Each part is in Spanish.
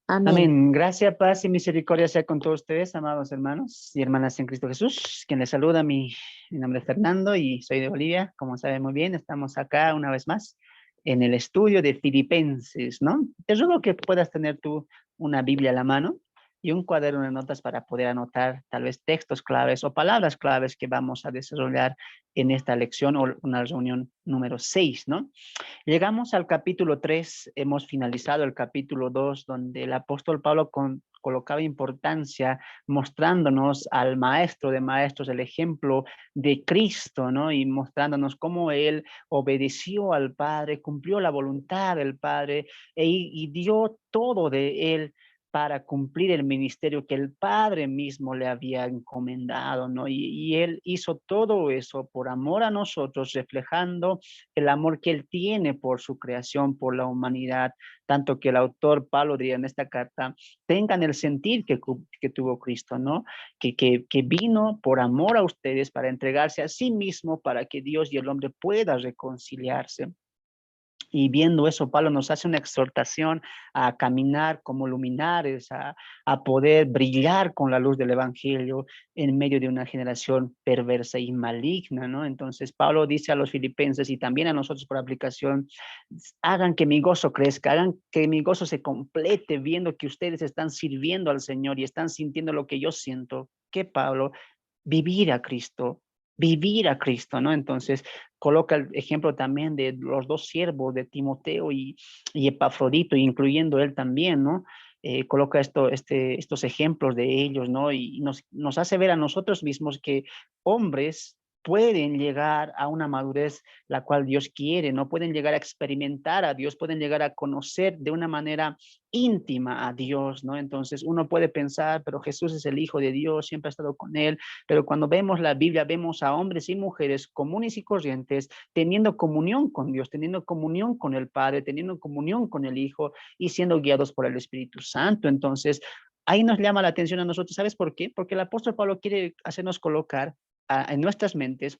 Amén. Amén. Gracia, paz y misericordia sea con todos ustedes, amados hermanos y hermanas en Cristo Jesús. Quien les saluda, mi nombre es Fernando y soy de Bolivia. Como saben muy bien, estamos acá una vez más en el estudio de Filipenses, ¿no? Te ruego que puedas tener tú una Biblia a la mano y un cuaderno de notas para poder anotar tal vez textos claves o palabras claves que vamos a desarrollar en esta lección o una reunión número 6, ¿no? Llegamos al capítulo 3, hemos finalizado el capítulo 2, donde el apóstol Pablo colocaba importancia mostrándonos al maestro de maestros, el ejemplo de Cristo, ¿no? Y mostrándonos cómo él obedeció al Padre, cumplió la voluntad del Padre y dio todo de él para cumplir el ministerio que el Padre mismo le había encomendado, ¿no? Y él hizo todo eso por amor a nosotros, reflejando el amor que él tiene por su creación, por la humanidad, tanto que el autor Pablo diría en esta carta, tengan el sentir que tuvo Cristo, ¿no? Que vino por amor a ustedes para entregarse a sí mismo para que Dios y el hombre puedan reconciliarse. Y viendo eso, Pablo nos hace una exhortación a caminar como luminares, a poder brillar con la luz del Evangelio en medio de una generación perversa y maligna, ¿no? Entonces, Pablo dice a los filipenses y también a nosotros por aplicación, hagan que mi gozo crezca, hagan que mi gozo se complete viendo que ustedes están sirviendo al Señor y están sintiendo lo que yo siento, que Pablo, vivir a Cristo, ¿no? Entonces, coloca el ejemplo también de los dos siervos de Timoteo y Epafrodito, incluyendo él también, ¿no? Coloca estos ejemplos de ellos, ¿no? Y nos hace ver a nosotros mismos que hombres pueden llegar a una madurez la cual Dios quiere, no pueden llegar a experimentar a Dios, pueden llegar a conocer de una manera íntima a Dios, ¿no? Entonces uno puede pensar, pero Jesús es el Hijo de Dios, siempre ha estado con él, pero cuando vemos la Biblia, vemos a hombres y mujeres comunes y corrientes teniendo comunión con Dios, teniendo comunión con el Padre, teniendo comunión con el Hijo y siendo guiados por el Espíritu Santo. Entonces, ahí nos llama la atención a nosotros. ¿Sabes por qué? Porque el apóstol Pablo quiere hacernos colocar en nuestras mentes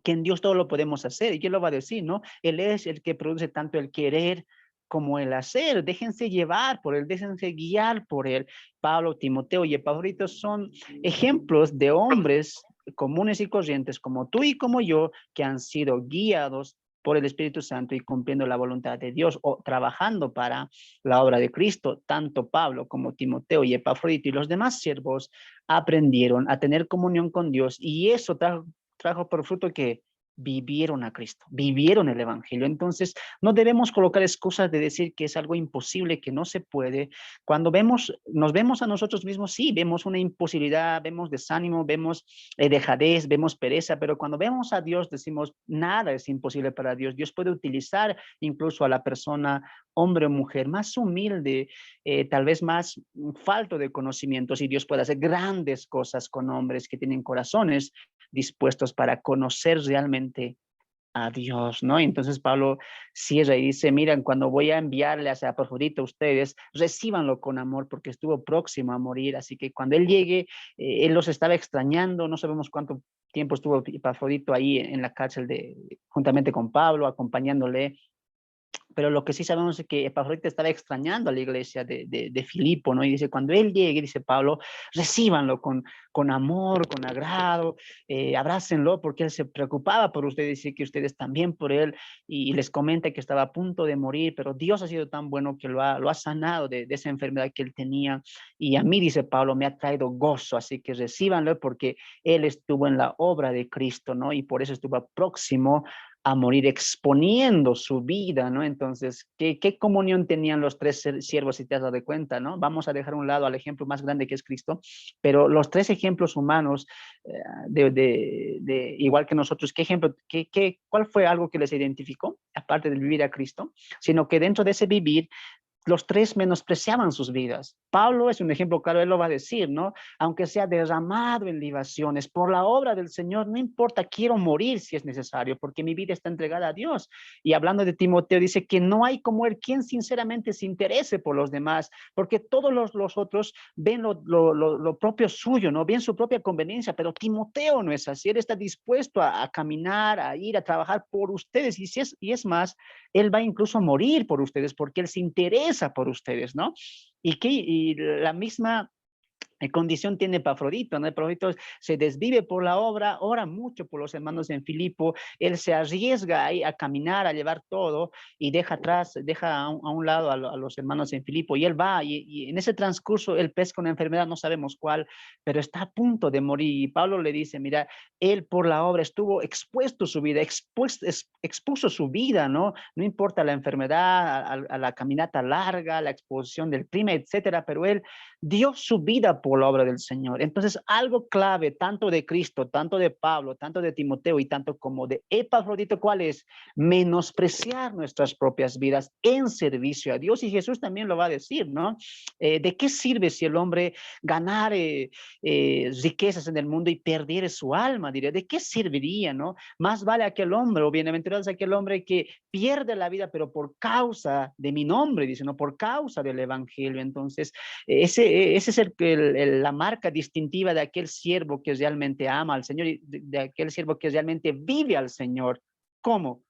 que en Dios todo lo podemos hacer. Y él lo va a decir, ¿no? Él es el que produce tanto el querer como el hacer. Déjense llevar por él, déjense guiar por él. Pablo, Timoteo y Epafrodito son ejemplos de hombres comunes y corrientes como tú y como yo, que han sido guiados por el Espíritu Santo y cumpliendo la voluntad de Dios o trabajando para la obra de Cristo. Tanto Pablo como Timoteo y Epafrodito y los demás siervos aprendieron a tener comunión con Dios y eso trajo por fruto que vivieron a Cristo, vivieron el Evangelio. Entonces, no debemos colocar excusas de decir que es algo imposible, que no se puede. Cuando nos vemos a nosotros mismos, sí, vemos una imposibilidad, vemos desánimo, vemos dejadez, vemos pereza, pero cuando vemos a Dios decimos, nada es imposible para Dios. Dios puede utilizar incluso a la persona, hombre o mujer, más humilde, tal vez más falto de conocimientos, y Dios puede hacer grandes cosas con hombres que tienen corazones dispuestos para conocer realmente a Dios, ¿no? Entonces Pablo cierra y dice, miren, cuando voy a enviarle a Epafrodito a ustedes, recíbanlo con amor porque estuvo próximo a morir, así que cuando él llegue, él los estaba extrañando, no sabemos cuánto tiempo estuvo Epafrodito ahí en la cárcel juntamente con Pablo, acompañándole, pero lo que sí sabemos es que Epafrodito estaba extrañando a la iglesia de Filipo, ¿no? Y dice, cuando él llegue, dice Pablo, recíbanlo con amor, con agrado, abrácenlo, porque él se preocupaba por ustedes y que ustedes también por él, y les comenta que estaba a punto de morir, pero Dios ha sido tan bueno que lo ha sanado de esa enfermedad que él tenía, y a mí, dice Pablo, me ha traído gozo, así que recíbanlo porque él estuvo en la obra de Cristo, ¿no? Y por eso estuvo próximo a morir exponiendo su vida, ¿no? Entonces, ¿qué comunión tenían los tres siervos, si te has dado cuenta, ¿no? Vamos a dejar a un lado al ejemplo más grande que es Cristo, pero los tres ejemplos humanos, igual que nosotros, ¿qué ejemplo, cuál fue algo que les identificó, aparte de vivir a Cristo? Sino que dentro de ese vivir, los tres menospreciaban sus vidas. Pablo es un ejemplo claro, él lo va a decir, ¿no? Aunque sea derramado en libaciones por la obra del Señor, no importa, quiero morir si es necesario, porque mi vida está entregada a Dios. Y hablando de Timoteo, dice que no hay como él quien sinceramente se interese por los demás, porque todos los otros ven lo propio suyo, ¿no? Ven su propia conveniencia, pero Timoteo no es así, él está dispuesto a caminar, a ir, a trabajar por ustedes, y es más, él va incluso a morir por ustedes, porque él se interesa empieza por ustedes, ¿no? Y la misma condición tiene Epafrodito, ¿no? Epafrodito se desvive por la obra, ora mucho por los hermanos en Filipo, él se arriesga ahí a caminar, a llevar todo y deja atrás, deja a un lado a los hermanos en Filipo y él va y en ese transcurso él pesca una enfermedad, no sabemos cuál, pero está a punto de morir y Pablo le dice, mira, él por la obra estuvo expuesto su vida, expuso su vida, ¿no? No importa la enfermedad, a la caminata larga, la exposición del clima, etcétera, pero él dio su vida por la obra del Señor. Entonces, algo clave, tanto de Cristo, tanto de Pablo, tanto de Timoteo y tanto como de Epafrodito, ¿cuál es? Menospreciar nuestras propias vidas en servicio a Dios. Y Jesús también lo va a decir, ¿no? ¿De qué sirve si el hombre ganar riquezas en el mundo y perdiere su alma? Diría, ¿de qué serviría, no? Más vale aquel hombre, o bienaventurado es aquel hombre que pierde la vida, pero por causa de mi nombre, dice, ¿no? Por causa del evangelio. Entonces, ese es la marca distintiva de aquel siervo que realmente ama al Señor y de aquel siervo que realmente vive al Señor. ¿Cómo?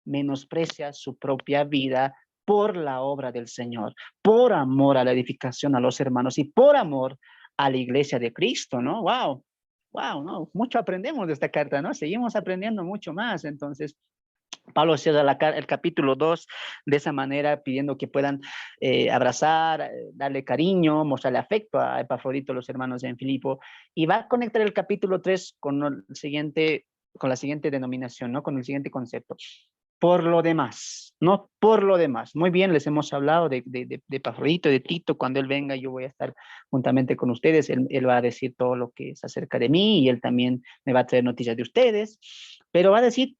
Menosprecia su propia vida por la obra del Señor, por amor a la edificación a los hermanos y por amor a la iglesia de Cristo, ¿no? Wow, wow, ¿no? Mucho aprendemos de esta carta, ¿no? Seguimos aprendiendo mucho más. Entonces, Pablo cierra el capítulo 2 de esa manera, pidiendo que puedan abrazar, darle cariño, mostrarle afecto a Epafrodito, los hermanos en Filipo, y va a conectar el capítulo 3 con la siguiente denominación, ¿no? Con el siguiente concepto. Por lo demás, ¿no? Por lo demás. Muy bien, les hemos hablado de Epafrodito, de Tito. Cuando él venga, yo voy a estar juntamente con ustedes. Él va a decir todo lo que es acerca de mí y él también me va a traer noticias de ustedes, pero va a decir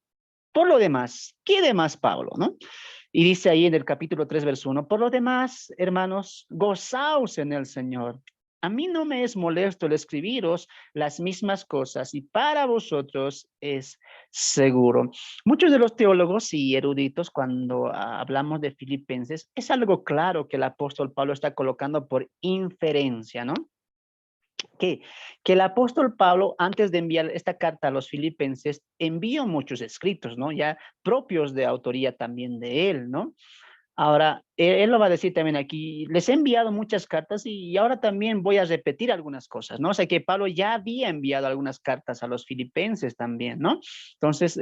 por lo demás, ¿qué demás Pablo, no? Y dice ahí en el capítulo 3, verso 1, por lo demás, hermanos, gozaos en el Señor. A mí no me es molesto el escribiros las mismas cosas y para vosotros es seguro. Muchos de los teólogos y eruditos cuando hablamos de Filipenses, es algo claro que el apóstol Pablo está colocando por inferencia, ¿no? Que el apóstol Pablo, antes de enviar esta carta a los filipenses, envió muchos escritos, ¿no? Ya propios de autoría también de él, ¿no? Ahora, él lo va a decir también aquí, les he enviado muchas cartas y ahora también voy a repetir algunas cosas, ¿no? O sea que Pablo ya había enviado algunas cartas a los filipenses también, ¿no? Entonces,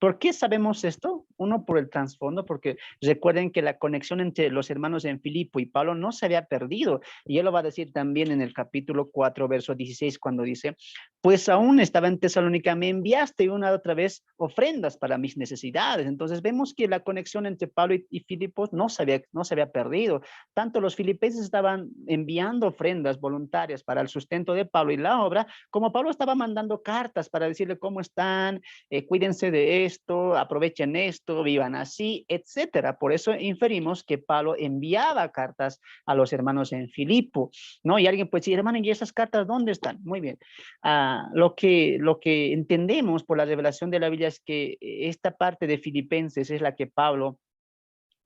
¿por qué sabemos esto? Uno, por el trasfondo, porque recuerden que la conexión entre los hermanos en Filipo y Pablo no se había perdido. Y él lo va a decir también en el capítulo 4, verso 16, cuando dice, pues aún estaba en Tesalónica, me enviaste una otra vez ofrendas para mis necesidades. Entonces, vemos que la conexión entre Pablo y Filipos no se había perdido. Tanto los filipenses estaban enviando ofrendas voluntarias para el sustento de Pablo y la obra, como Pablo estaba mandando cartas para decirle cómo están, cuídense de esto, aprovechen esto, vivan así, etcétera. Por eso inferimos que Pablo enviaba cartas a los hermanos en Filipo, ¿no? Y alguien puede decir, hermano, ¿y esas cartas dónde están? Muy bien. Lo que entendemos por la revelación de la Biblia es que esta parte de Filipenses es la que Pablo,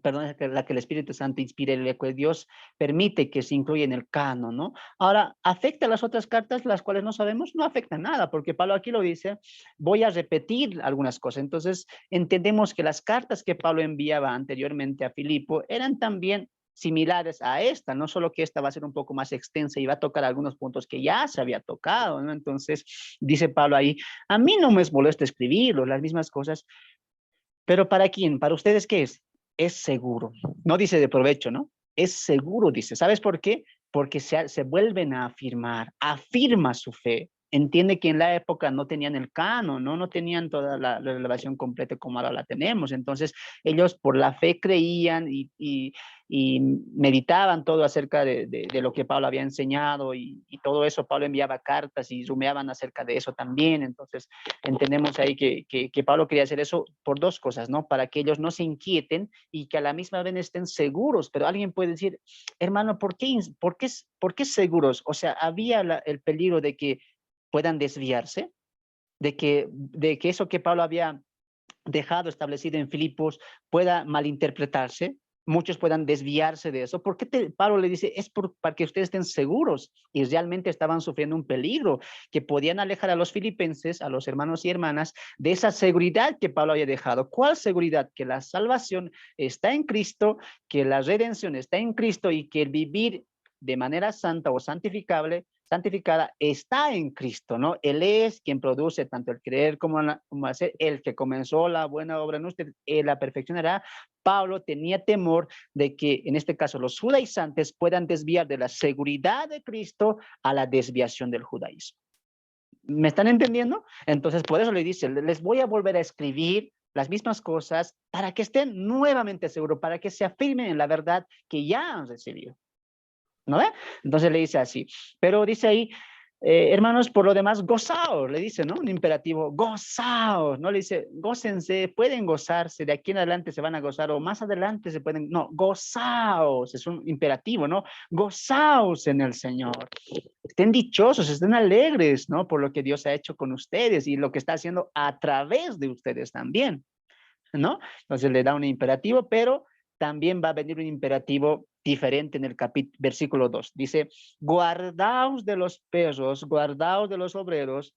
perdón, es la que el Espíritu Santo inspira, el eco de Dios permite que se incluya en el canon, ¿no? Ahora, ¿afecta a las otras cartas, las cuales no sabemos? No afecta nada, porque Pablo aquí lo dice, voy a repetir algunas cosas. Entonces, entendemos que las cartas que Pablo enviaba anteriormente a Filipo eran también similares a esta, no solo que esta va a ser un poco más extensa y va a tocar algunos puntos que ya se había tocado, ¿no? Entonces, dice Pablo ahí, a mí no me es molesto escribirlo, las mismas cosas, pero ¿para quién? ¿Para ustedes qué es? Es seguro. No dice de provecho, ¿no? Es seguro, dice. ¿Sabes por qué? Porque se vuelven a afirmar, afirma su fe. Entiende que en la época no tenían el canon, no tenían toda la revelación completa como ahora la tenemos. Entonces, ellos por la fe creían y meditaban todo acerca de lo que Pablo había enseñado y todo eso. Pablo enviaba cartas y rumeaban acerca de eso también. Entonces, entendemos ahí que Pablo quería hacer eso por dos cosas, ¿no? Para que ellos no se inquieten y que a la misma vez estén seguros. Pero alguien puede decir, hermano, ¿por qué seguros? O sea, había el peligro de que puedan desviarse, de que eso que Pablo había dejado establecido en Filipos pueda malinterpretarse. muchos puedan desviarse de eso. ¿Por qué Pablo le dice? Es para que ustedes estén seguros, y realmente estaban sufriendo un peligro que podían alejar a los filipenses, a los hermanos y hermanas, de esa seguridad que Pablo había dejado. ¿Cuál seguridad? Que la salvación está en Cristo, que la redención está en Cristo y que el vivir de manera santa o santificada está en Cristo, ¿no? Él es quien produce tanto el creer como hacer. El que comenzó la buena obra en usted, él la perfeccionará. Pablo tenía temor de que, en este caso, los judaizantes puedan desviar de la seguridad de Cristo a la desviación del judaísmo. ¿Me están entendiendo? Entonces, por eso le dice, les voy a volver a escribir las mismas cosas para que estén nuevamente seguros, para que se afirmen en la verdad que ya han recibido. ¿No ve? Entonces le dice así, pero dice ahí, hermanos, por lo demás, gozaos, le dice, ¿no? Un imperativo, gozaos, no le dice, gócense, pueden gozarse, de aquí en adelante se van a gozar, o más adelante se pueden, no, gozaos, es un imperativo, ¿no? Gozaos en el Señor, estén dichosos, estén alegres, ¿no? Por lo que Dios ha hecho con ustedes y lo que está haciendo a través de ustedes también, ¿no? Entonces le da un imperativo, pero también va a venir un imperativo diferente en el versículo 2. Dice, guardaos de los perros, guardaos de los obreros,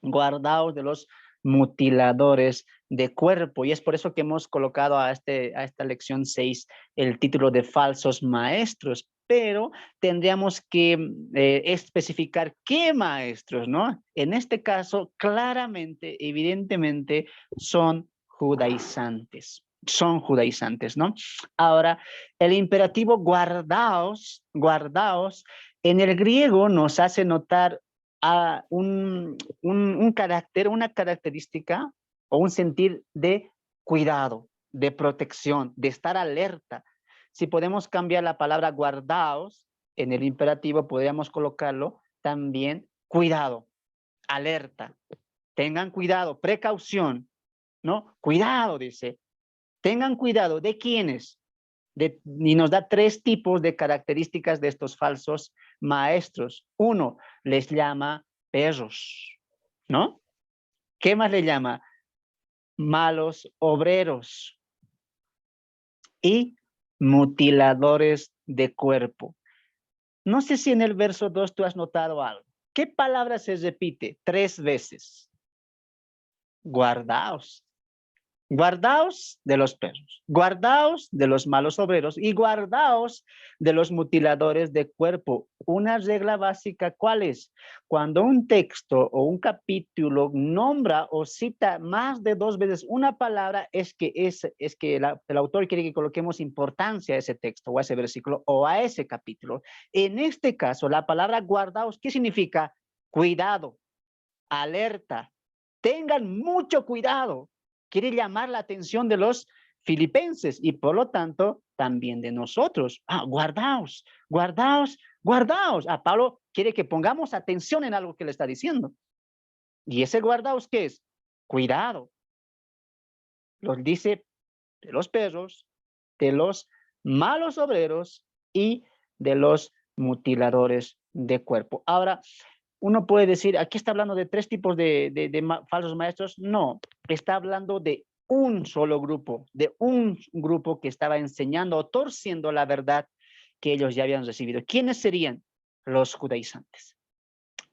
guardaos de los mutiladores de cuerpo. Y es por eso que hemos colocado a esta lección 6 el título de falsos maestros. Pero tendríamos que especificar qué maestros, ¿no? En este caso, claramente, evidentemente, son judaizantes. Son judaizantes, ¿no? Ahora, el imperativo guardaos, guardaos, en el griego nos hace notar a un carácter, una característica o un sentir de cuidado, de protección, de estar alerta. Si podemos cambiar la palabra guardaos en el imperativo, podríamos colocarlo también cuidado, alerta. Tengan cuidado, precaución, ¿no? Cuidado, dice. Tengan cuidado, ¿de quiénes? Y nos da 3 tipos de características de estos falsos maestros. Uno, les llama perros, ¿no? ¿Qué más le llama? Malos obreros y mutiladores de cuerpo. No sé si en el verso 2 tú has notado algo. ¿Qué palabra se repite 3 veces? Guardaos. Guardaos de los perros, guardaos de los malos obreros y guardaos de los mutiladores de cuerpo. Una regla básica, ¿cuál es? Cuando un texto o un capítulo nombra o cita más de 2 veces una palabra, es que el autor quiere que coloquemos importancia a ese texto o a ese versículo o a ese capítulo. En este caso, la palabra guardaos, ¿qué significa? Cuidado, alerta, tengan mucho cuidado. Quiere llamar la atención de los filipenses y por lo tanto también de nosotros. Guardaos, guardaos, guardaos. Pablo quiere que pongamos atención en algo que le está diciendo. ¿Y ese guardaos qué es? Cuidado. Los dice de los perros, de los malos obreros y de los mutiladores de cuerpo. Ahora, uno puede decir, aquí está hablando de 3 tipos de falsos maestros. No, está hablando de un solo grupo, de un grupo que estaba enseñando o torciendo la verdad que ellos ya habían recibido. ¿Quiénes serían? Los judaizantes.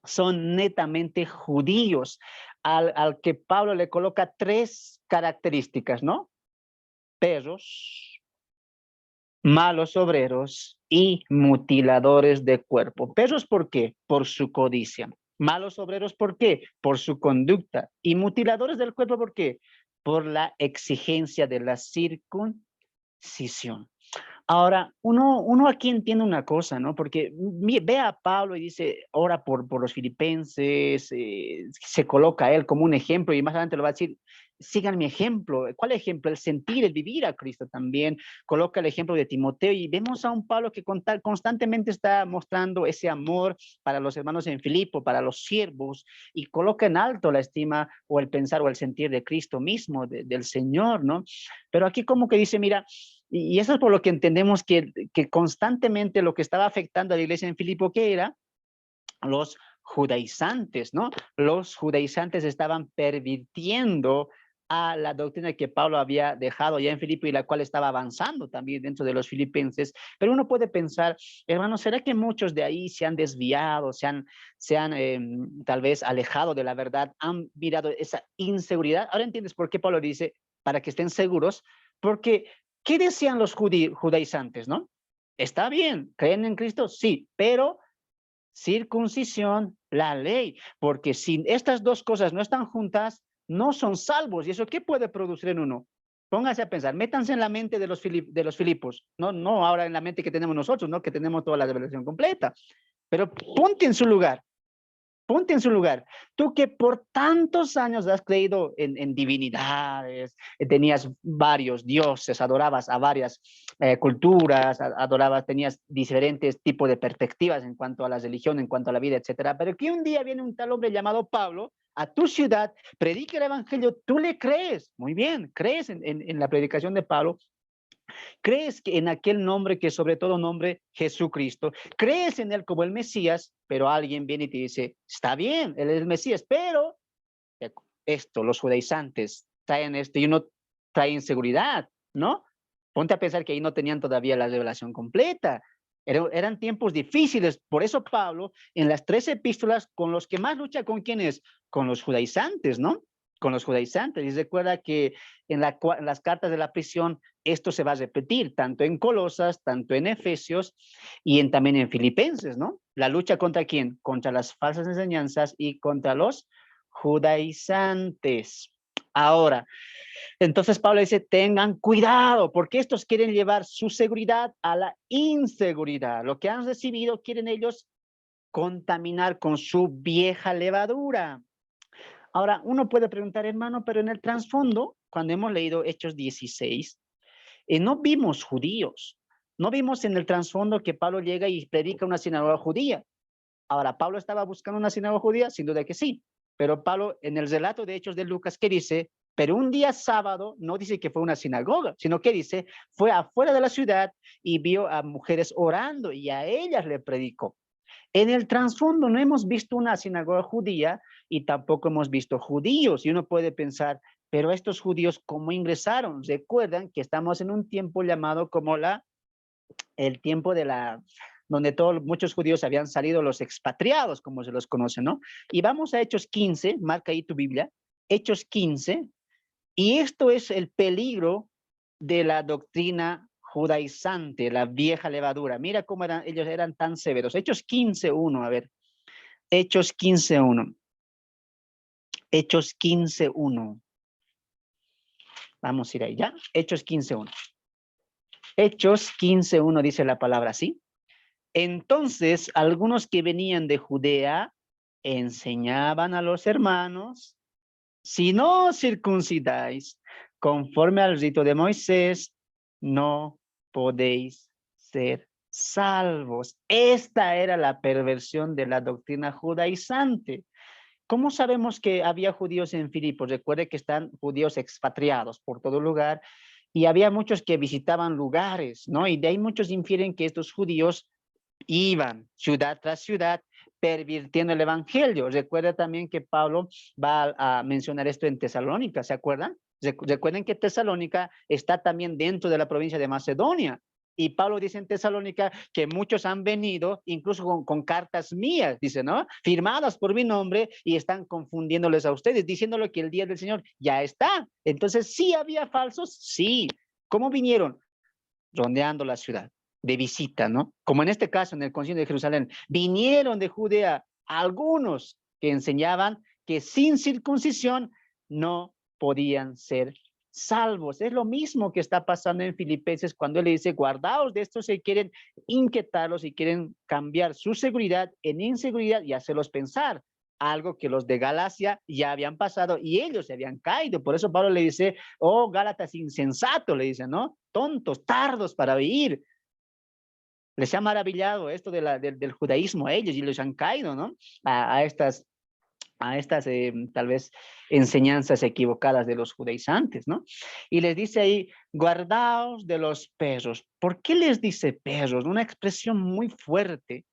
Son netamente judíos, al que Pablo le coloca 3 características, ¿no? Perros, malos obreros y mutiladores de cuerpo. Perros, ¿por qué? Por su codicia. Malos obreros, ¿por qué? Por su conducta. Y mutiladores del cuerpo, ¿por qué? Por la exigencia de la circuncisión. Ahora, uno aquí entiende una cosa, ¿no? Porque ve a Pablo y dice, ora por los filipenses, se coloca a él como un ejemplo y más adelante lo va a decir, sigan mi ejemplo. ¿Cuál ejemplo? El sentir, el vivir a Cristo también. Coloca el ejemplo de Timoteo y vemos a un Pablo que constantemente está mostrando ese amor para los hermanos en Filipo, para los siervos, y coloca en alto la estima o el pensar o el sentir de Cristo mismo, del Señor, ¿no? Pero aquí como que dice, mira, y eso es por lo que entendemos que constantemente lo que estaba afectando a la iglesia en Filipo, ¿qué era? Los judaizantes, ¿no? Los judaizantes estaban pervirtiendo a la doctrina que Pablo había dejado ya en Filipo y la cual estaba avanzando también dentro de los filipenses. Pero uno puede pensar, hermano, ¿será que muchos de ahí se han desviado, se han tal vez alejado de la verdad, han mirado esa inseguridad? Ahora entiendes por qué Pablo dice, para que estén seguros, porque ¿qué decían los judaizantes, no? Está bien, ¿creen en Cristo? Sí, pero circuncisión, la ley, porque si estas dos cosas no están juntas, no son salvos. ¿Y eso qué puede producir en uno? Póngase a pensar, métanse en la mente de los Filipos, no ahora en la mente que tenemos nosotros, no que tenemos toda la revelación completa, pero ponte en su lugar. Ponte en su lugar. Tú que por tantos años has creído en divinidades, tenías varios dioses, adorabas a varias culturas, adorabas, tenías diferentes tipos de perspectivas en cuanto a la religión, en cuanto a la vida, etcétera. Pero que un día viene un tal hombre llamado Pablo a tu ciudad, predica el evangelio, tú le crees. Muy bien, crees en la predicación de Pablo, crees que en aquel nombre que sobre todo nombre Jesucristo, crees en él como el Mesías, pero alguien viene y te dice, está bien, él es el Mesías, pero esto, los judaizantes traen esto y uno trae inseguridad, ¿no? Ponte a pensar que ahí no tenían todavía la revelación completa. Eran tiempos difíciles, por eso Pablo en las 3 epístolas con los que más lucha, ¿con quiénes? Con los judaizantes, ¿no? Con los judaizantes. Y recuerda que en las cartas de la prisión esto se va a repetir, tanto en Colosas, tanto en Efesios y también en Filipenses, ¿no? La lucha contra quién? Contra las falsas enseñanzas y contra los judaizantes. Ahora, entonces Pablo dice, tengan cuidado, porque estos quieren llevar su seguridad a la inseguridad. Lo que han recibido quieren ellos contaminar con su vieja levadura. Ahora, uno puede preguntar, hermano, pero en el trasfondo, cuando hemos leído Hechos 16, no vimos judíos. No vimos en el trasfondo que Pablo llega y predica una sinagoga judía. Ahora, ¿Pablo estaba buscando una sinagoga judía? Sin duda que sí. Pero Pablo, en el relato de Hechos de Lucas, ¿qué dice? Pero un día sábado, no dice que fue una sinagoga, sino que dice, fue afuera de la ciudad y vio a mujeres orando y a ellas le predicó. En el trasfondo no hemos visto una sinagoga judía y tampoco hemos visto judíos. Y uno puede pensar, pero estos judíos, ¿cómo ingresaron? Recuerdan que estamos en un tiempo llamado como el tiempo donde muchos judíos habían salido, los expatriados, como se los conoce, ¿no? Y vamos a Hechos 15, marca ahí tu Biblia, Hechos 15, y esto es el peligro de la doctrina judaizante, la vieja levadura. Mira cómo ellos eran tan severos. Hechos 15:1, a ver. Hechos 15:1. Hechos 15:1. Vamos a ir ahí, ¿ya? Hechos 15:1. Hechos 15:1 dice la palabra así. Entonces, algunos que venían de Judea enseñaban a los hermanos, si no circuncidáis conforme al rito de Moisés, no podéis ser salvos. Esta era la perversión de la doctrina judaizante. ¿Cómo sabemos que había judíos en Filipos? Recuerde que están judíos expatriados por todo lugar y había muchos que visitaban lugares, ¿no? Y de ahí muchos infieren que estos judíos iban ciudad tras ciudad pervirtiendo el evangelio. Recuerda también que Pablo va a mencionar esto en Tesalónica, ¿se acuerdan? Recuerden que Tesalónica está también dentro de la provincia de Macedonia. Y Pablo dice en Tesalónica que muchos han venido, incluso con cartas mías, dice, ¿no? Firmadas por mi nombre y están confundiéndoles a ustedes, diciéndole que el día del Señor ya está. Entonces, ¿sí había falsos? Sí. ¿Cómo vinieron? Rondeando la ciudad, de visita, ¿no? Como en este caso, en el Concilio de Jerusalén, vinieron de Judea algunos que enseñaban que sin circuncisión no podían ser salvos. Es lo mismo que está pasando en Filipenses cuando él le dice, guardaos de estos que quieren inquietarlos y quieren cambiar su seguridad en inseguridad y hacerlos pensar algo que los de Galacia ya habían pasado y ellos se habían caído. Por eso Pablo le dice, oh, Gálatas insensato, le dice, ¿no? Tontos, tardos para oír. Les ha maravillado esto del judaísmo a ellos y les han caído, ¿no? A estas tal vez enseñanzas equivocadas de los judaizantes, ¿no? Y les dice ahí, guardaos de los perros. ¿Por qué les dice perros? Una expresión muy fuerte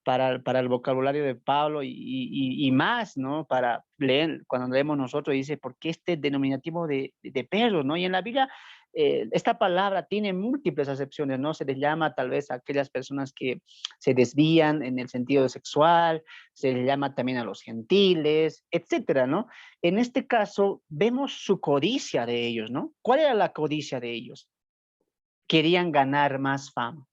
para el vocabulario de Pablo y más, ¿no? Para leer, cuando leemos nosotros, dice, ¿por qué este denominativo de perros, ¿no? Y en la Biblia, esta palabra tiene múltiples acepciones, ¿no? Se les llama tal vez a aquellas personas que se desvían en el sentido sexual, se les llama también a los gentiles, etcétera, ¿no? En este caso, vemos su codicia de ellos, ¿no? ¿Cuál era la codicia de ellos? Querían ganar más fama.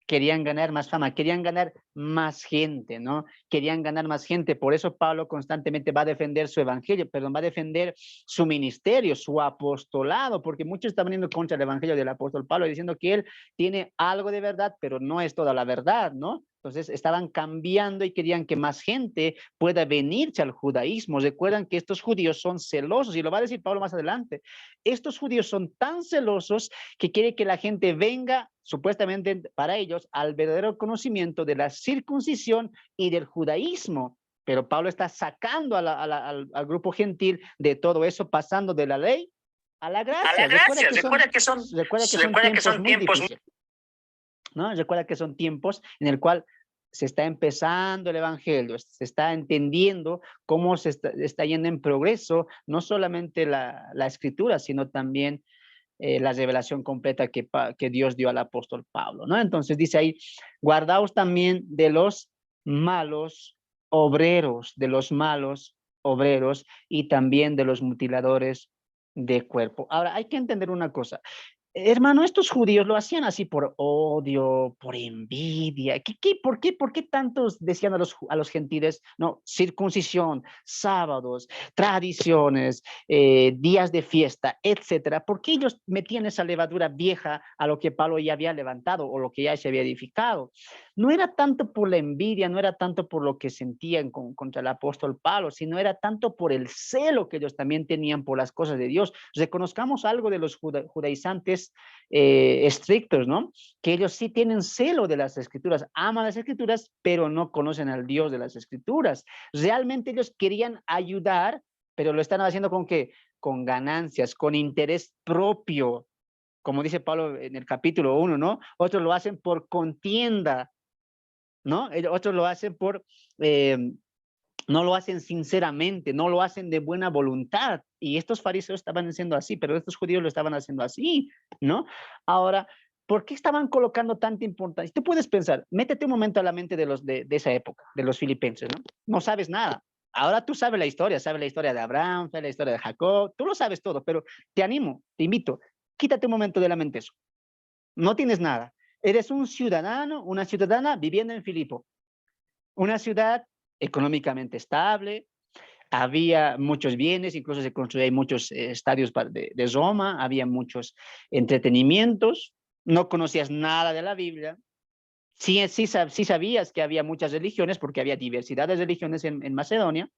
Querían ganar más fama, querían ganar más gente, ¿no? Querían ganar más gente. Por eso Pablo constantemente va a defender su evangelio, perdón, va a defender su ministerio, su apostolado, porque muchos están viniendo contra el evangelio del apóstol Pablo, diciendo que él tiene algo de verdad, pero no es toda la verdad, ¿no? Entonces estaban cambiando y querían que más gente pueda venirse al judaísmo. Recuerdan que estos judíos son celosos, y lo va a decir Pablo más adelante. Estos judíos son tan celosos que quieren que la gente venga, supuestamente para ellos, al verdadero conocimiento de la circuncisión y del judaísmo. Pero Pablo está sacando al grupo gentil de todo eso, pasando de la ley a la gracia. A la gracia. Recuerda que Son son tiempos difíciles, ¿no? Recuerda que son tiempos en el cual se está empezando el evangelio, se está entendiendo cómo se está yendo en progreso, no solamente la escritura, sino también la revelación completa que Dios dio al apóstol Pablo, ¿no? Entonces dice ahí, guardaos también de los malos obreros y también de los mutiladores de cuerpo. Ahora, hay que entender una cosa. Hermano, estos judíos lo hacían así por odio, por envidia. ¿Por qué tantos decían a los gentiles, no, circuncisión, sábados, tradiciones, días de fiesta, etcétera? ¿Por qué ellos metían esa levadura vieja a lo que Pablo ya había levantado o lo que ya se había edificado? No era tanto por la envidia, no era tanto por lo que sentían contra el apóstol Pablo, sino era tanto por el celo que ellos también tenían por las cosas de Dios. Reconozcamos algo de los judaizantes estrictos, ¿no? Que ellos sí tienen celo de las escrituras, aman las escrituras, pero no conocen al Dios de las escrituras. Realmente ellos querían ayudar, pero lo están haciendo ¿con qué? Con ganancias, con interés propio, como dice Pablo en el capítulo 1, ¿no? Otros lo hacen por contienda, ¿no? Otros lo hacen no lo hacen sinceramente, no lo hacen de buena voluntad. Y estos fariseos estaban haciendo así, pero estos judíos lo estaban haciendo así, ¿no? Ahora, ¿por qué estaban colocando tanta importancia? Tú puedes pensar, métete un momento a la mente de esa época, de los filipenses, ¿no? No sabes nada. Ahora tú sabes la historia de Abraham, sabes la historia de Jacob, tú lo sabes todo, pero te animo, te invito, quítate un momento de la mente eso. No tienes nada. Eres un ciudadano, una ciudadana viviendo en Filipo, una ciudad económicamente estable, había muchos bienes, incluso se construían muchos estadios de Roma, había muchos entretenimientos, no conocías nada de la Biblia, sí sabías que había muchas religiones porque había diversidad de religiones en Macedonia,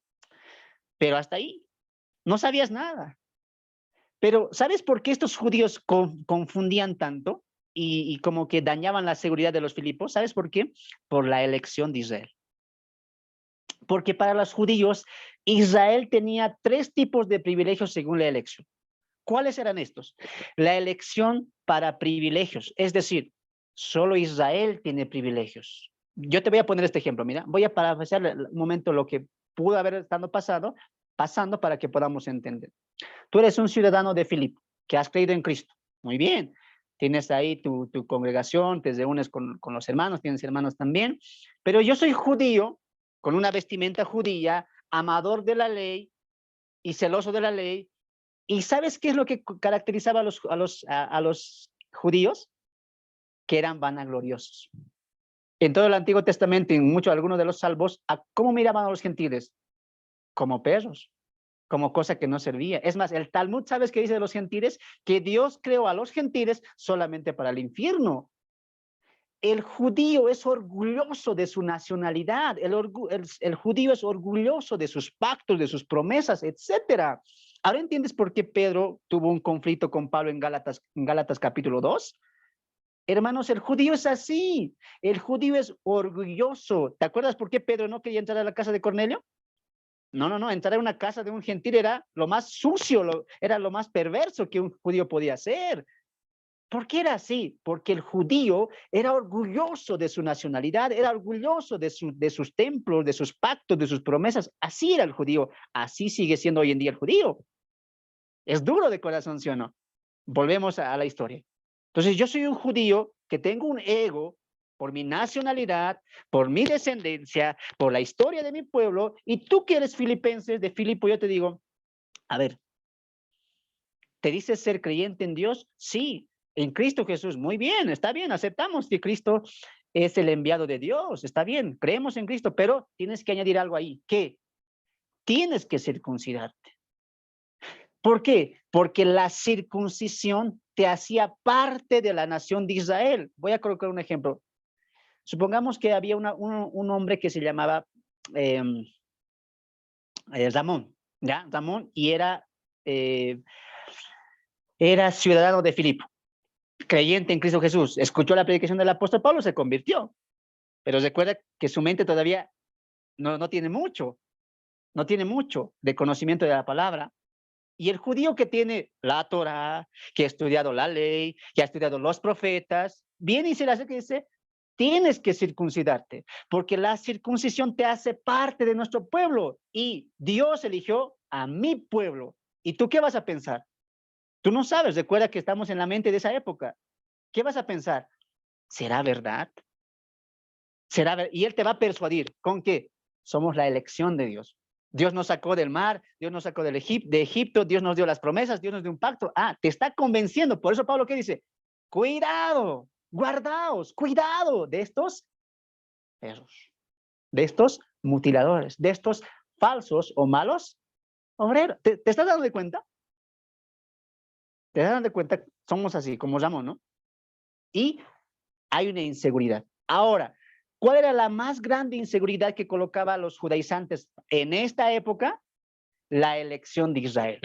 pero hasta ahí no sabías nada. Pero ¿sabes por qué estos judíos confundían tanto y como que dañaban la seguridad de los filipos? ¿Sabes por qué? Por la elección de Israel. Porque para los judíos, Israel tenía 3 tipos de privilegios según la elección. ¿Cuáles eran estos? La elección para privilegios, es decir, solo Israel tiene privilegios. Yo te voy a poner este ejemplo, mira, voy a parafrasear un momento lo que pudo haber estado pasando para que podamos entender. Tú eres un ciudadano de Filipo, que has creído en Cristo. Muy bien, tienes ahí tu congregación, te reúnes con los hermanos, tienes hermanos también, pero yo soy judío, con una vestimenta judía, amador de la ley y celoso de la ley. ¿Y sabes qué es lo que caracterizaba a los judíos? Que eran vanagloriosos. En todo el Antiguo Testamento, en algunos de los salmos, ¿cómo miraban a los gentiles? Como perros, como cosa que no servía. Es más, el Talmud, ¿sabes qué dice de los gentiles? Que Dios creó a los gentiles solamente para el infierno. El judío es orgulloso de su nacionalidad, el judío es orgulloso de sus pactos, de sus promesas, etcétera. ¿Ahora entiendes por qué Pedro tuvo un conflicto con Pablo en Gálatas capítulo 2? Hermanos, el judío es así, el judío es orgulloso. ¿Te acuerdas por qué Pedro no quería entrar a la casa de Cornelio? No, entrar a una casa de un gentil era lo más sucio, era lo más perverso que un judío podía hacer. ¿Por qué era así? Porque el judío era orgulloso de su nacionalidad, era orgulloso de sus templos, de sus pactos, de sus promesas. Así era el judío. Así sigue siendo hoy en día el judío. Es duro de corazón, ¿sí o no? Volvemos a la historia. Entonces, yo soy un judío que tengo un ego por mi nacionalidad, por mi descendencia, por la historia de mi pueblo, y tú que eres filipenses de Filipo, yo te digo, a ver, ¿te dices ser creyente en Dios? Sí, en Cristo Jesús. Muy bien, está bien, aceptamos que Cristo es el enviado de Dios, está bien, creemos en Cristo, pero tienes que añadir algo ahí, que tienes que circuncidarte. ¿Por qué? Porque la circuncisión te hacía parte de la nación de Israel. Voy a colocar un ejemplo. Supongamos que había un hombre que se llamaba eh, Ramón, ¿ya? Ramón, y era ciudadano de Filipo, creyente en Cristo Jesús. Escuchó la predicación del apóstol Pablo, se convirtió. Pero recuerda que su mente todavía no tiene mucho de conocimiento de la palabra. Y el judío que tiene la Torah, que ha estudiado la ley, que ha estudiado los profetas, viene y se le hace que dice, tienes que circuncidarte, porque la circuncisión te hace parte de nuestro pueblo. Y Dios eligió a mi pueblo. ¿Y tú qué vas a pensar? Tú no sabes, recuerda que estamos en la mente de esa época. ¿Qué vas a pensar? ¿Será verdad? Y él te va a persuadir. ¿Con qué? Somos la elección de Dios. Dios nos sacó del mar, Dios nos sacó de Egipto, Dios nos dio las promesas, Dios nos dio un pacto. Te está convenciendo. Por eso Pablo, ¿qué dice? Cuidado, guardaos, cuidado de estos perros, de estos mutiladores, de estos falsos o malos obreros. ¿Te estás dando de cuenta? ¿Te estás dando cuenta? Somos así, como Ramón, ¿no? Y hay una inseguridad. Ahora, ¿cuál era la más grande inseguridad que colocaba a los judaizantes en esta época? La elección de Israel.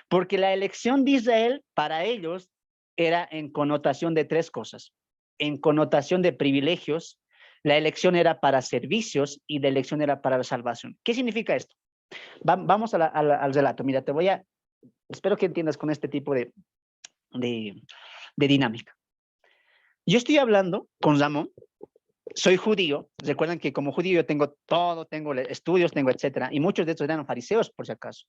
Porque la elección de Israel para ellos era en connotación de tres cosas. En connotación de privilegios, la elección era para servicios y la elección era para la salvación. ¿Qué significa esto? Vamos al relato. Mira, espero que entiendas con este tipo de dinámica. Yo estoy hablando con Ramón, soy judío, recuerdan que como judío yo tengo todo, tengo estudios, tengo etcétera, y muchos de estos eran fariseos por si acaso.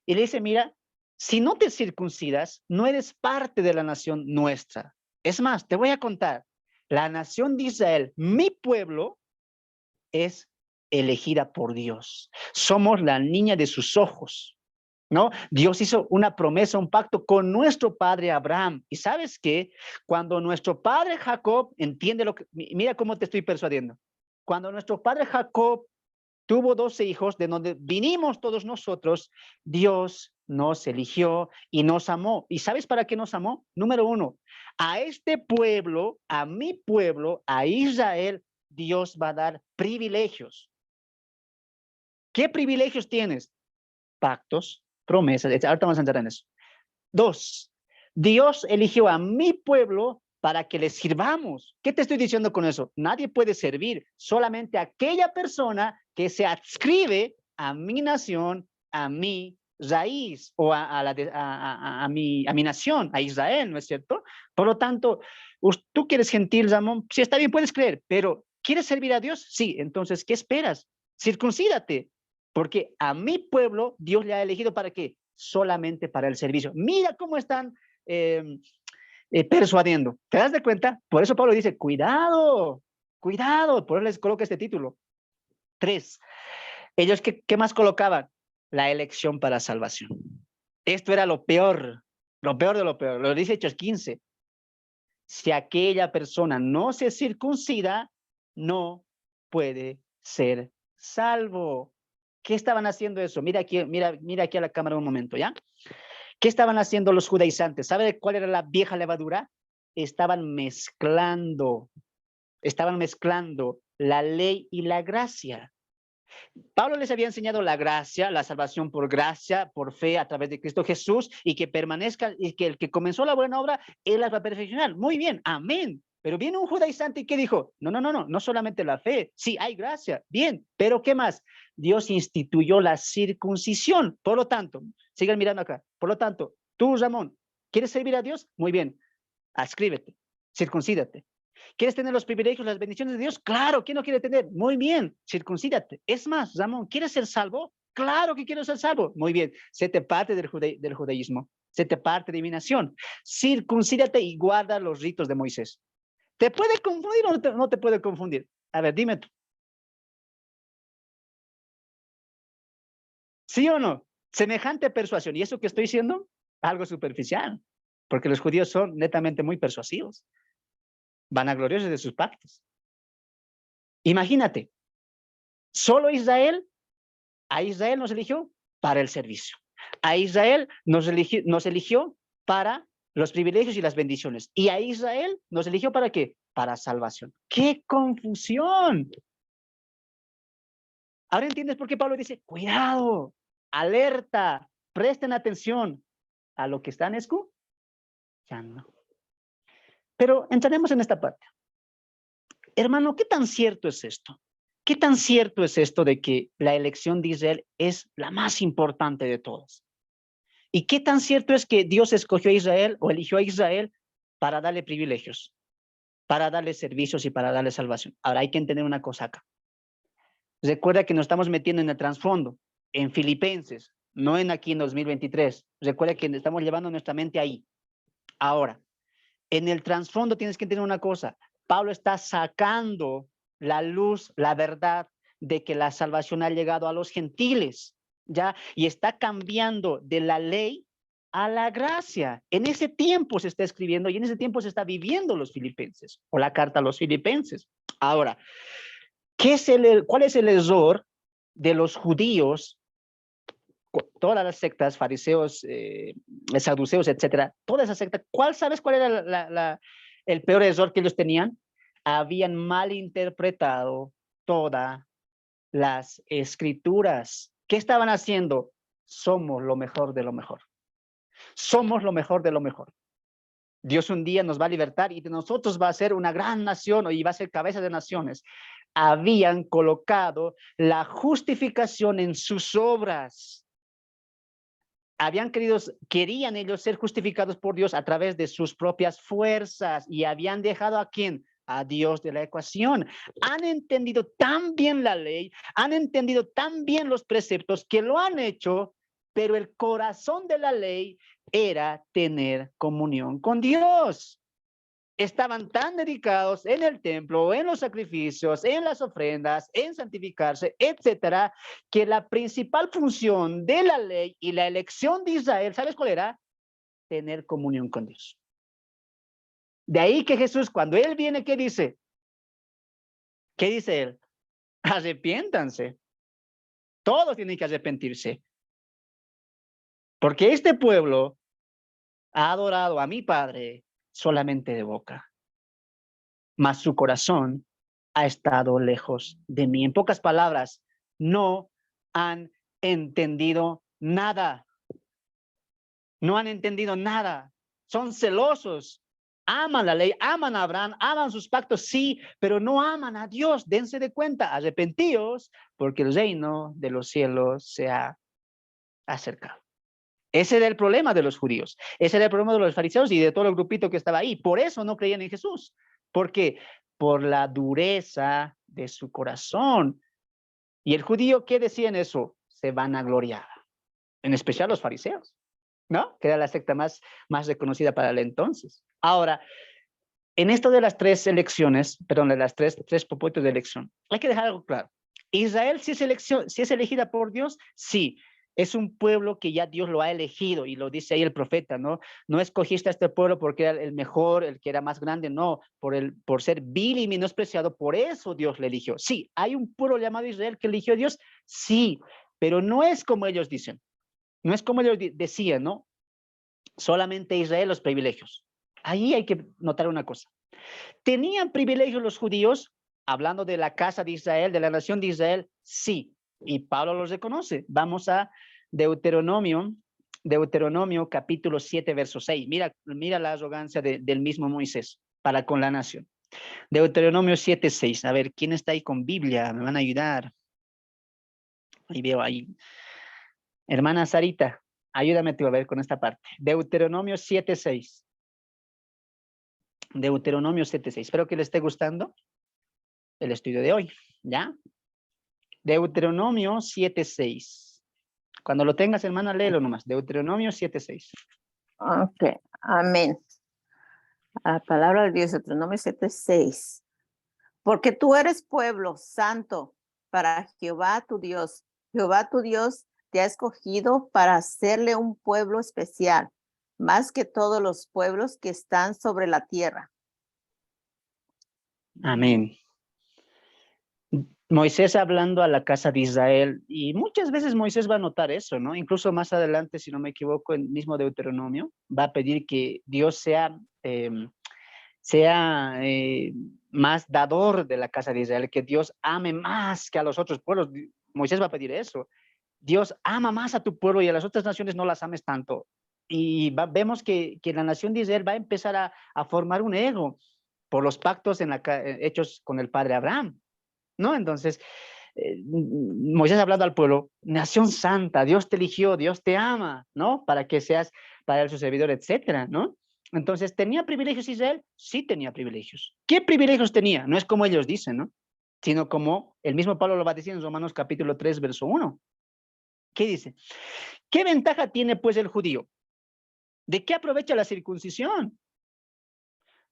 Y le dice, mira, si no te circuncidas, no eres parte de la nación nuestra. Es más, te voy a contar, la nación de Israel, mi pueblo, es elegida por Dios. Somos la niña de sus ojos, ¿no? Dios hizo una promesa, un pacto con nuestro padre Abraham. ¿Y sabes qué? Cuando nuestro padre Jacob entiende mira cómo te estoy persuadiendo. Cuando nuestro padre Jacob tuvo 12 hijos, de donde vinimos todos nosotros, Dios nos eligió y nos amó. ¿Y sabes para qué nos amó? Número uno, a este pueblo, a mi pueblo, a Israel, Dios va a dar privilegios. ¿Qué privilegios tienes? Pactos, promesas, etc. Ahorita vamos a entrar en eso. Dos, Dios eligió a mi pueblo para que le sirvamos. ¿Qué te estoy diciendo con eso? Nadie puede servir, solamente aquella persona que se adscribe a mi nación, a mi raíz o a mi nación, a Israel, ¿no es cierto? Por lo tanto, tú que eres gentil, Ramón, sí, está bien, puedes creer, pero ¿quieres servir a Dios? Sí, entonces, ¿qué esperas? Circuncídate, porque a mi pueblo Dios le ha elegido ¿para qué? Solamente para el servicio. Mira cómo están persuadiendo. ¿Te das de cuenta? Por eso Pablo dice, cuidado, cuidado. Por eso les coloca este título. 3. Ellos, ¿qué más colocaban? La elección para salvación. Esto era lo peor de lo peor. Lo dice Hechos 15. Si aquella persona no se circuncida, no puede ser salvo. ¿Qué estaban haciendo eso? Mira aquí a la cámara un momento, ¿ya? ¿Qué estaban haciendo los judaizantes? ¿Sabe cuál era la vieja levadura? Estaban mezclando la ley y la gracia. Pablo les había enseñado la gracia, la salvación por gracia, por fe a través de Cristo Jesús, y que permanezca, y que el que comenzó la buena obra, él las va a perfeccionar. Muy bien, amén. Pero viene un judaizante y que dijo, no solamente la fe, sí, hay gracia, bien, pero ¿qué más? Dios instituyó la circuncisión, por lo tanto, sigan mirando acá, por lo tanto, tú, Ramón, ¿quieres servir a Dios? Muy bien, Ascríbete, circuncídate. ¿Quieres tener los privilegios, las bendiciones de Dios? Claro, ¿quién no quiere tener? Muy bien, circuncídate. Es más, Ramón, ¿quieres ser salvo? Claro que quiero ser salvo. Muy bien, séte parte del judaísmo, séte parte de mi nación. Circuncídate y guarda los ritos de Moisés. ¿Te puede confundir o no te puede confundir? A ver, dime tú. ¿Sí o no? Semejante persuasión. ¿Y eso que estoy diciendo? Algo superficial, porque los judíos son netamente muy persuasivos, vanagloriosos de sus pactos. Imagínate, solo Israel, a Israel nos eligió para el servicio. A Israel nos eligió para los privilegios y las bendiciones. Y a Israel nos eligió para qué? Para salvación. ¡Qué confusión! Ahora entiendes por qué Pablo dice, cuidado, alerta, presten atención a lo que están escuchando. Pero entraremos en esta parte. Hermano, ¿qué tan cierto es esto? ¿Qué tan cierto es esto de que la elección de Israel es la más importante de todas? ¿Y qué tan cierto es que Dios escogió a Israel o eligió a Israel para darle privilegios, para darle servicios y para darle salvación? Ahora hay que entender una cosa acá. Recuerda que nos estamos metiendo en el trasfondo, en Filipenses, no en aquí en 2023. Recuerda que estamos llevando nuestra mente ahí. Ahora, en el trasfondo tienes que entender una cosa. Pablo está sacando la luz, la verdad de que la salvación ha llegado a los gentiles, ¿ya? Y está cambiando de la ley a la gracia. En ese tiempo se está escribiendo y en ese tiempo se está viviendo los filipenses, o la carta a los filipenses. Ahora, ¿cuál es el error de los judíos? Todas las sectas, fariseos, saduceos, etcétera, todas esas sectas, ¿sabes cuál era el peor error que ellos tenían? Habían malinterpretado todas las escrituras. ¿Qué estaban haciendo? Somos lo mejor de lo mejor. Somos lo mejor de lo mejor. Dios un día nos va a libertar y de nosotros va a ser una gran nación y va a ser cabeza de naciones. Habían colocado la justificación en sus obras. Querían ellos ser justificados por Dios a través de sus propias fuerzas y habían dejado a quién, a Dios de la ecuación. Han entendido tan bien la ley, han entendido tan bien los preceptos que lo han hecho, pero el corazón de la ley era tener comunión con Dios. Estaban tan dedicados en el templo, en los sacrificios, en las ofrendas, en santificarse, etcétera, que la principal función de la ley y la elección de Israel, ¿sabes cuál era? Tener comunión con Dios. De ahí que Jesús, cuando Él viene, ¿qué dice? ¿Qué dice Él? Arrepiéntanse. Todos tienen que arrepentirse. Porque este pueblo ha adorado a mi Padre solamente de boca, mas su corazón ha estado lejos de mí. En pocas palabras, no han entendido nada. No han entendido nada. Son celosos. Aman la ley, aman a Abraham, aman sus pactos, sí, pero no aman a Dios. Dense de cuenta, arrepentíos, porque el reino de los cielos se ha acercado. Ese era el problema de los judíos. Ese era el problema de los fariseos y de todo el grupito que estaba ahí. Por eso no creían en Jesús. ¿Por qué? Por la dureza de su corazón. Y el judío, ¿qué decía en eso? Se vanagloriaba. En especial los fariseos, ¿no? Que era la secta más reconocida para el entonces. Ahora, en esto de las tres elecciones, perdón, de las tres propósitos de elección, hay que dejar algo claro. Israel, si es elegida por Dios, sí, es un pueblo que ya Dios lo ha elegido y lo dice ahí el profeta, ¿no? No escogiste a este pueblo porque era el mejor, el que era más grande, no, por ser vil y menospreciado, por eso Dios le eligió. Sí, hay un pueblo llamado Israel que eligió a Dios, sí, pero no es como ellos dicen, no es como ellos decían, ¿no? Solamente Israel los privilegios. Ahí hay que notar una cosa. ¿Tenían privilegios los judíos? Hablando de la casa de Israel, de la nación de Israel, sí. Y Pablo los reconoce. Vamos a Deuteronomio capítulo 7, verso 6. Mira la arrogancia del mismo Moisés para con la nación. Deuteronomio 7, 6. A ver, ¿quién está ahí con Biblia? Me van a ayudar. Ahí veo ahí. Hermana Sarita, ayúdame tú a ver con esta parte. Deuteronomio 7, 6. Deuteronomio 7:6. Espero que les esté gustando el estudio de hoy, ¿ya? Deuteronomio 7:6. Cuando lo tengas, hermana, léelo nomás. Deuteronomio 7:6. Ok, amén. La palabra de Dios, Deuteronomio 7:6. Porque tú eres pueblo santo para Jehová tu Dios. Jehová tu Dios te ha escogido para hacerle un pueblo especial, más que todos los pueblos que están sobre la tierra. Amén. Moisés hablando a la casa de Israel, y muchas veces Moisés va a notar eso, ¿no? Incluso más adelante, si no me equivoco, en el mismo Deuteronomio, va a pedir que Dios sea más dador de la casa de Israel, que Dios ame más que a los otros pueblos. Moisés va a pedir eso. Dios ama más a tu pueblo y a las otras naciones no las ames tanto. Y vemos que la nación de Israel va a empezar a formar un ego por los pactos hechos con el padre Abraham, ¿no? Entonces, Moisés ha hablado al pueblo, nación santa, Dios te eligió, Dios te ama, ¿no? Para que seas para él su servidor, etcétera, ¿no? Entonces, ¿tenía privilegios Israel? Sí tenía privilegios. ¿Qué privilegios tenía? No es como ellos dicen, ¿no? Sino como el mismo Pablo lo va a decir en Romanos capítulo 3, verso 1. ¿Qué dice? ¿Qué ventaja tiene pues el judío? ¿De qué aprovecha la circuncisión?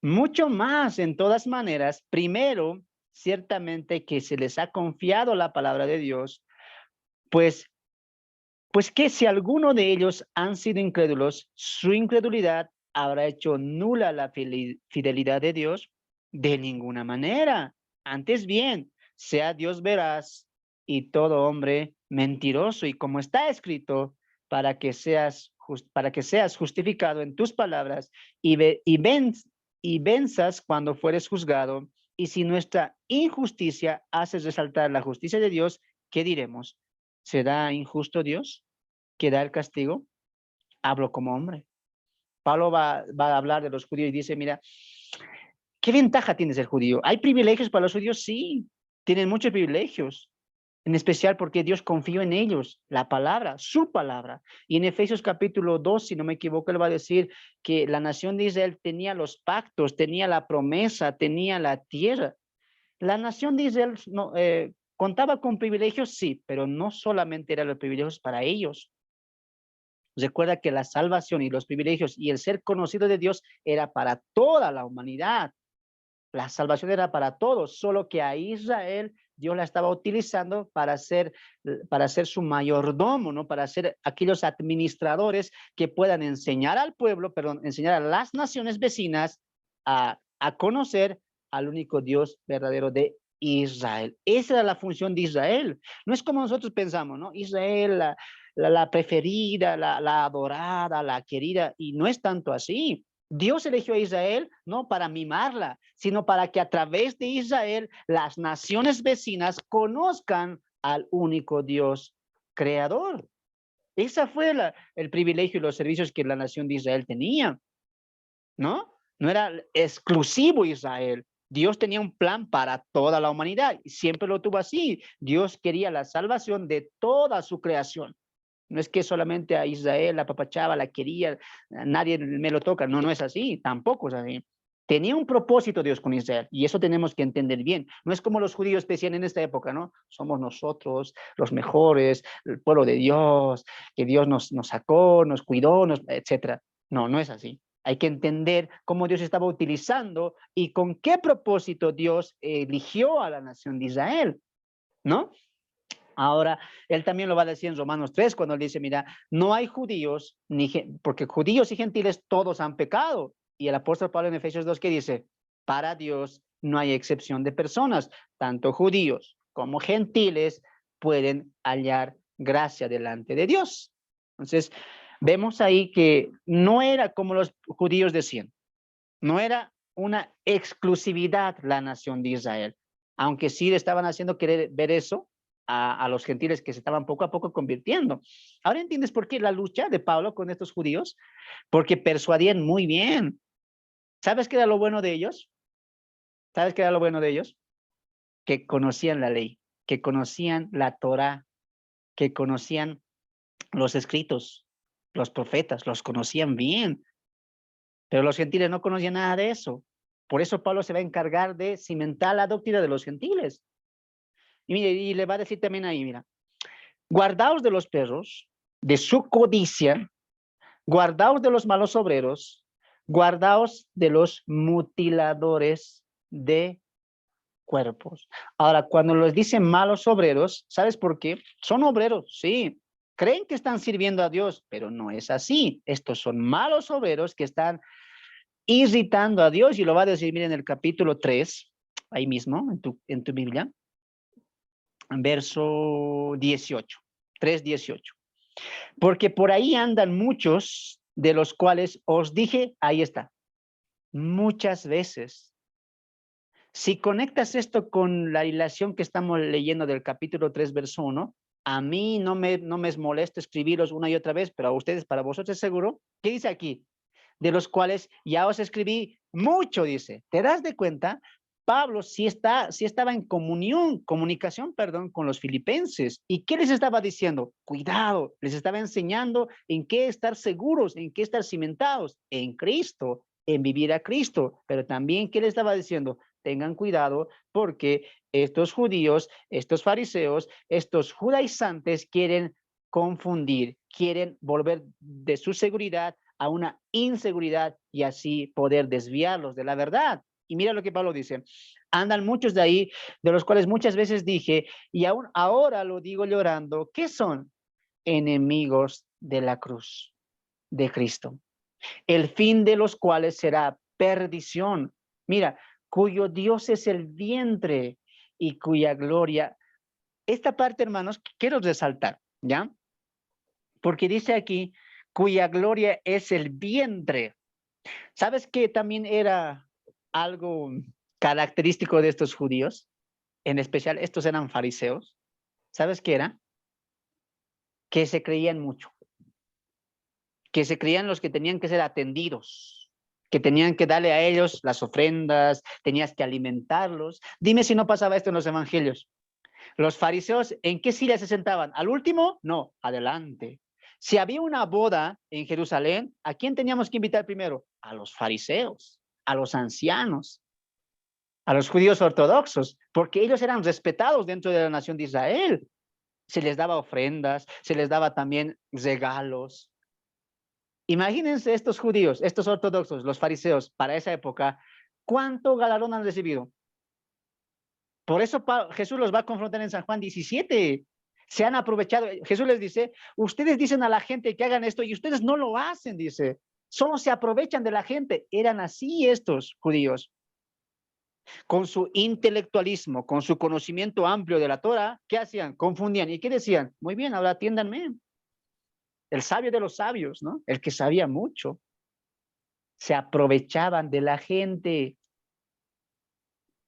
Mucho más en todas maneras, primero, ciertamente que se les ha confiado la palabra de Dios, pues que si alguno de ellos han sido incrédulos, su incredulidad habrá hecho nula la fidelidad de Dios de ninguna manera. Antes bien, sea Dios veraz y todo hombre mentiroso, y como está escrito, para que seas justificado en tus palabras y venzas cuando fueres juzgado. Y si nuestra injusticia hace resaltar la justicia de Dios, ¿qué diremos? ¿Será injusto Dios que da el castigo? Hablo como hombre. Pablo va a hablar de los judíos y dice, mira, ¿qué ventaja tienes el judío? ¿Hay privilegios para los judíos? Sí, tienen muchos privilegios, en especial porque Dios confió en ellos, la palabra, su palabra. Y en Efesios capítulo 2, si no me equivoco, él va a decir que la nación de Israel tenía los pactos, tenía la promesa, tenía la tierra. La nación de Israel no, contaba con privilegios, sí, pero no solamente eran los privilegios para ellos. Recuerda que la salvación y los privilegios y el ser conocido de Dios era para toda la humanidad. La salvación era para todos, solo que a Israel Dios la estaba utilizando para ser su mayordomo, ¿no? Para ser aquellos administradores que puedan enseñar al pueblo, perdón, enseñar a las naciones vecinas a conocer al único Dios verdadero de Israel. Esa era la función de Israel. No es como nosotros pensamos, ¿no? Israel, la preferida, la adorada, la querida, y no es tanto así. Dios eligió a Israel no para mimarla, sino para que a través de Israel las naciones vecinas conozcan al único Dios creador. Ese fue el privilegio y los servicios que la nación de Israel tenía, ¿no? No era exclusivo Israel. Dios tenía un plan para toda la humanidad y siempre lo tuvo así. Dios quería la salvación de toda su creación. No es que solamente a Israel la papachaba, la quería, nadie me lo toca. No, no es así, tampoco es así. Tenía un propósito Dios con Israel y eso tenemos que entender bien. No es como los judíos decían en esta época, ¿no? Somos nosotros los mejores, el pueblo de Dios, que Dios nos sacó, nos cuidó, etcétera. No, no es así. Hay que entender cómo Dios estaba utilizando y con qué propósito Dios eligió a la nación de Israel, ¿no? Ahora, él también lo va a decir en Romanos 3, cuando él dice, mira, no hay judíos, porque judíos y gentiles todos han pecado. Y el apóstol Pablo en Efesios 2, que dice, para Dios no hay excepción de personas, tanto judíos como gentiles pueden hallar gracia delante de Dios. Entonces, vemos ahí que no era como los judíos decían, no era una exclusividad la nación de Israel, aunque sí le estaban haciendo querer ver eso a los gentiles que se estaban poco a poco convirtiendo. Ahora entiendes por qué la lucha de Pablo con estos judíos, porque persuadían muy bien. ¿Sabes qué era lo bueno de ellos? ¿Sabes qué era lo bueno de ellos? Que conocían la ley, que conocían la Torá, que conocían los escritos, los profetas, los conocían bien. Pero los gentiles no conocían nada de eso. Por eso Pablo se va a encargar de cimentar la doctrina de los gentiles. Y mire, y le va a decir también ahí, mira, guardaos de los perros, de su codicia, guardaos de los malos obreros, guardaos de los mutiladores de cuerpos. Ahora, cuando los dicen malos obreros, ¿sabes por qué? Son obreros, sí. Creen que están sirviendo a Dios, pero no es así. Estos son malos obreros que están irritando a Dios, y lo va a decir, miren, en el capítulo 3, ahí mismo, en tu Biblia, verso 18, 3:18. Porque por ahí andan muchos de los cuales os dije, ahí está, muchas veces. Si conectas esto con la relación que estamos leyendo del capítulo 3, verso 1, a mí no me es molesto escribiros una y otra vez, pero a ustedes, para vosotros seguro. ¿Qué dice aquí? De los cuales ya os escribí mucho, dice. ¿Te das de cuenta? Pablo sí estaba en comunicación, con los filipenses. ¿Y qué les estaba diciendo? Cuidado, les estaba enseñando en qué estar seguros, en qué estar cimentados, en Cristo, en vivir a Cristo. Pero también, ¿qué les estaba diciendo? Tengan cuidado porque estos judíos, estos fariseos, estos judaizantes quieren confundir, quieren volver de su seguridad a una inseguridad y así poder desviarlos de la verdad. Y mira lo que Pablo dice, andan muchos de ahí, de los cuales muchas veces dije, y aún ahora lo digo llorando, ¿qué son? Enemigos de la cruz de Cristo, el fin de los cuales será perdición. Mira, cuyo Dios es el vientre y cuya gloria. Esta parte, hermanos, quiero resaltar, ¿ya? Porque dice aquí, cuya gloria es el vientre. ¿Sabes qué también era algo característico de estos judíos? En especial, estos eran fariseos. ¿Sabes qué era? Que se creían mucho. Que se creían los que tenían que ser atendidos, que tenían que darle a ellos las ofrendas, tenías que alimentarlos. Dime si no pasaba esto en los evangelios. Los fariseos, ¿en qué silla se sentaban? ¿Al último? No, adelante. Si había una boda en Jerusalén, ¿a quién teníamos que invitar primero? A los fariseos, a los ancianos, a los judíos ortodoxos, porque ellos eran respetados dentro de la nación de Israel. Se les daba ofrendas, se les daba también regalos. Imagínense estos judíos, estos ortodoxos, los fariseos, para esa época, ¿cuánto galardón han recibido? Por eso Jesús los va a confrontar en San Juan 17. Se han aprovechado. Jesús les dice, ustedes dicen a la gente que hagan esto y ustedes no lo hacen, dice. Solo se aprovechan de la gente. Eran así estos judíos. Con su intelectualismo, con su conocimiento amplio de la Torah, ¿qué hacían? Confundían. ¿Y qué decían? Muy bien, ahora atiéndanme. El sabio de los sabios, ¿no? El que sabía mucho. Se aprovechaban de la gente.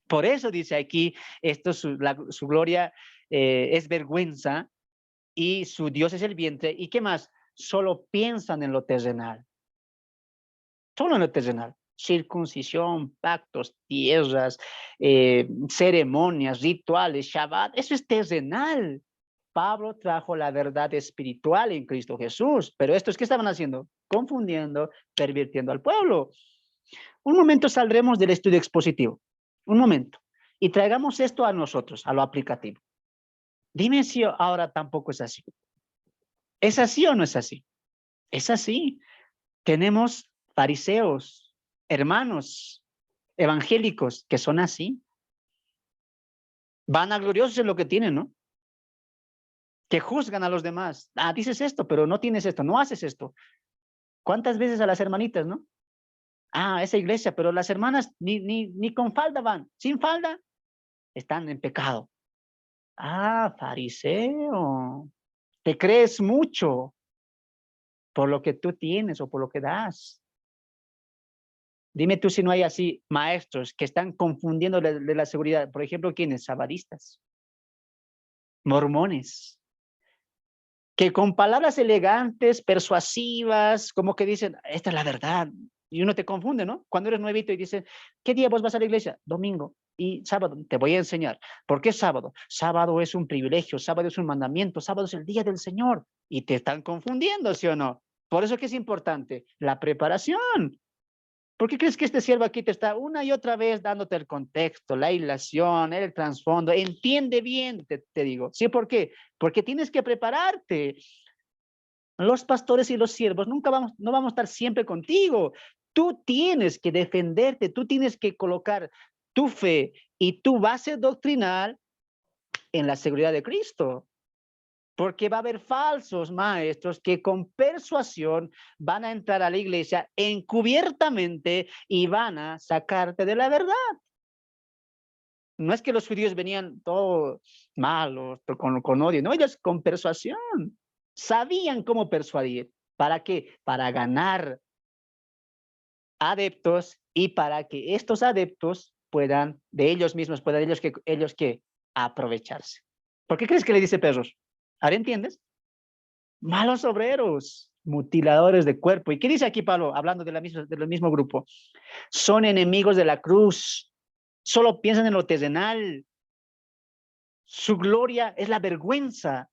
Por eso dice aquí, esto su gloria es vergüenza y su Dios es el vientre. ¿Y qué más? Solo piensan en lo terrenal. Solo en lo terrenal. Circuncisión, pactos, tierras, ceremonias, rituales, Shabbat. Eso es terrenal. Pablo trajo la verdad espiritual en Cristo Jesús. Pero estos, ¿qué estaban haciendo? Confundiendo, pervirtiendo al pueblo. Un momento saldremos del estudio expositivo. Un momento. Y traigamos esto a nosotros, a lo aplicativo. Dime si ahora tampoco es así. ¿Es así o no es así? Es así. Tenemos fariseos, hermanos evangélicos que son así. Vanagloriosos en lo que tienen, ¿no? Que juzgan a los demás. Ah, dices esto, pero no tienes esto, no haces esto. ¿Cuántas veces a las hermanitas, no? Ah, esa iglesia, pero las hermanas ni con falda van. Sin falda, están en pecado. Ah, fariseo. Te crees mucho por lo que tú tienes o por lo que das. Dime tú si no hay así maestros que están confundiendo de la seguridad. Por ejemplo, ¿quiénes? Sabadistas, mormones, que con palabras elegantes, persuasivas, como que dicen, esta es la verdad. Y uno te confunde, ¿no? Cuando eres nuevito y dice, ¿qué día vos vas a la iglesia? Domingo. Y sábado, te voy a enseñar. ¿Por qué sábado? Sábado es un privilegio, sábado es un mandamiento, sábado es el día del Señor. Y te están confundiendo, ¿sí o no? Por eso que es importante la preparación. ¿Por qué crees que este siervo aquí te está una y otra vez dándote el contexto, la ilación, el trasfondo? Entiende bien, te digo. ¿Sí? ¿Por qué? Porque tienes que prepararte. Los pastores y los siervos no vamos a estar siempre contigo. Tú tienes que defenderte, tú tienes que colocar tu fe y tu base doctrinal en la seguridad de Cristo. Porque va a haber falsos maestros que con persuasión van a entrar a la iglesia encubiertamente y van a sacarte de la verdad. No es que los judíos venían todos malos, con odio, no, ellos con persuasión. Sabían cómo persuadir. ¿Para qué? Para ganar adeptos y para que estos adeptos puedan, de ellos mismos, puedan ellos que aprovecharse. ¿Por qué crees que le dice perros? ¿Ahora entiendes? Malos obreros, mutiladores de cuerpo. ¿Y qué dice aquí Pablo, hablando del mismo grupo? Son enemigos de la cruz, solo piensan en lo terrenal. Su gloria es la vergüenza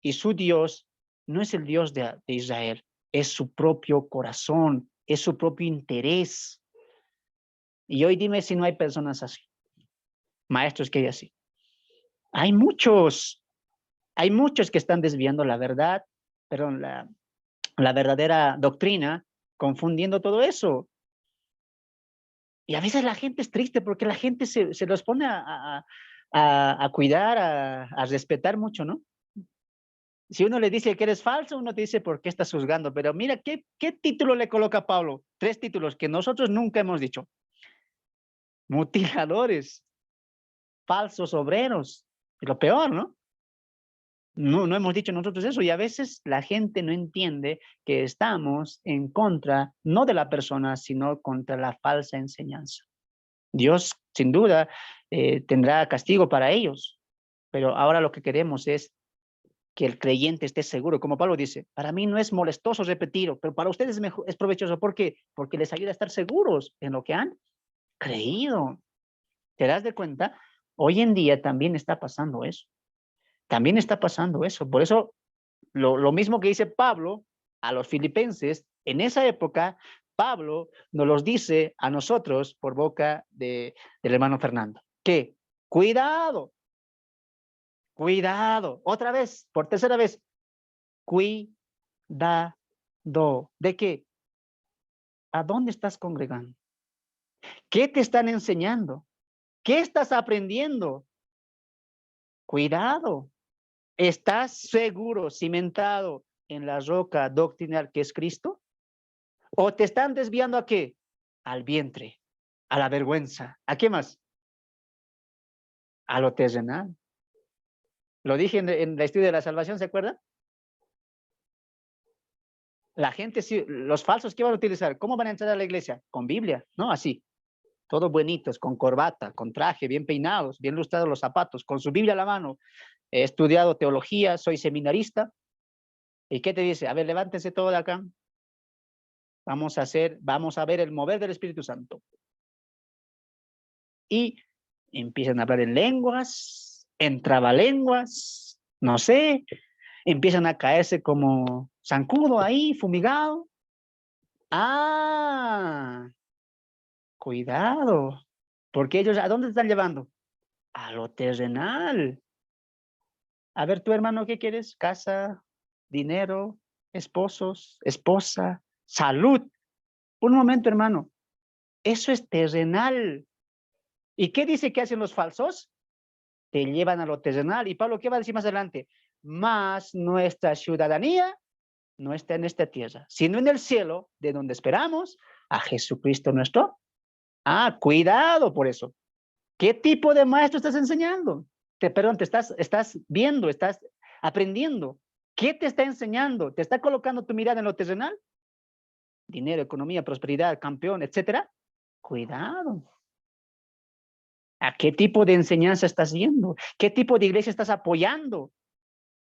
y su Dios no es el Dios de Israel, es su propio corazón, es su propio interés. Y hoy dime si no hay personas así, maestros que hay así. Hay muchos que están desviando la verdad, perdón, la verdadera doctrina, confundiendo todo eso. Y a veces la gente es triste porque la gente se los pone a cuidar, a respetar mucho, ¿no? Si uno le dice que eres falso, uno te dice por qué estás juzgando. Pero mira, ¿qué título le coloca Pablo? 3 títulos que nosotros nunca hemos dicho. Mutiladores, falsos obreros. Y lo peor, ¿no? No hemos dicho nosotros eso y a veces la gente no entiende que estamos en contra, no de la persona, sino contra la falsa enseñanza. Dios, sin duda, tendrá castigo para ellos, pero ahora lo que queremos es que el creyente esté seguro. Como Pablo dice, para mí no es molestoso repetir, pero para ustedes es provechoso. ¿Por qué? Porque les ayuda a estar seguros en lo que han creído. ¿Te das de cuenta? Hoy en día también está pasando eso. También está pasando eso. Por eso, lo mismo que dice Pablo a los filipenses, en esa época, Pablo nos los dice a nosotros por boca del hermano Fernando. Que cuidado, otra vez, por tercera vez, cuidado. ¿De qué? ¿A dónde estás congregando? ¿Qué te están enseñando? ¿Qué estás aprendiendo? Cuidado. ¿Estás seguro, cimentado en la roca doctrinal que es Cristo? ¿O te están desviando a qué? Al vientre, a la vergüenza. ¿A qué más? A lo terrenal. Lo dije en la estudio de la salvación, ¿se acuerdan? La gente, los falsos, ¿qué van a utilizar? ¿Cómo van a entrar a la iglesia? Con Biblia, ¿no? Así. Todos buenitos, con corbata, con traje, bien peinados, bien lustrados los zapatos, con su Biblia a la mano. He estudiado teología, soy seminarista. ¿Y qué te dice? A ver, levántense todo de acá. Vamos a ver el mover del Espíritu Santo. Y empiezan a hablar en lenguas, en trabalenguas, no sé, empiezan a caerse como zancudo ahí, fumigado. Ah, cuidado, porque ellos, ¿a dónde te están llevando? A lo terrenal. A ver, tu hermano, ¿qué quieres? Casa, dinero, esposos, esposa, salud. Un momento, hermano. Eso es terrenal. ¿Y qué dice que hacen los falsos? Te llevan a lo terrenal. Y Pablo, ¿qué va a decir más adelante? Mas nuestra ciudadanía no está en esta tierra, sino en el cielo, de donde esperamos a Jesucristo nuestro. Ah, cuidado por eso. ¿Qué tipo de maestro estás enseñando? Perdón, te estás viendo, estás aprendiendo. ¿Qué te está enseñando? ¿Te está colocando tu mirada en lo terrenal? Dinero, economía, prosperidad, campeón, etcétera. Cuidado. ¿A qué tipo de enseñanza estás yendo? ¿Qué tipo de iglesia estás apoyando?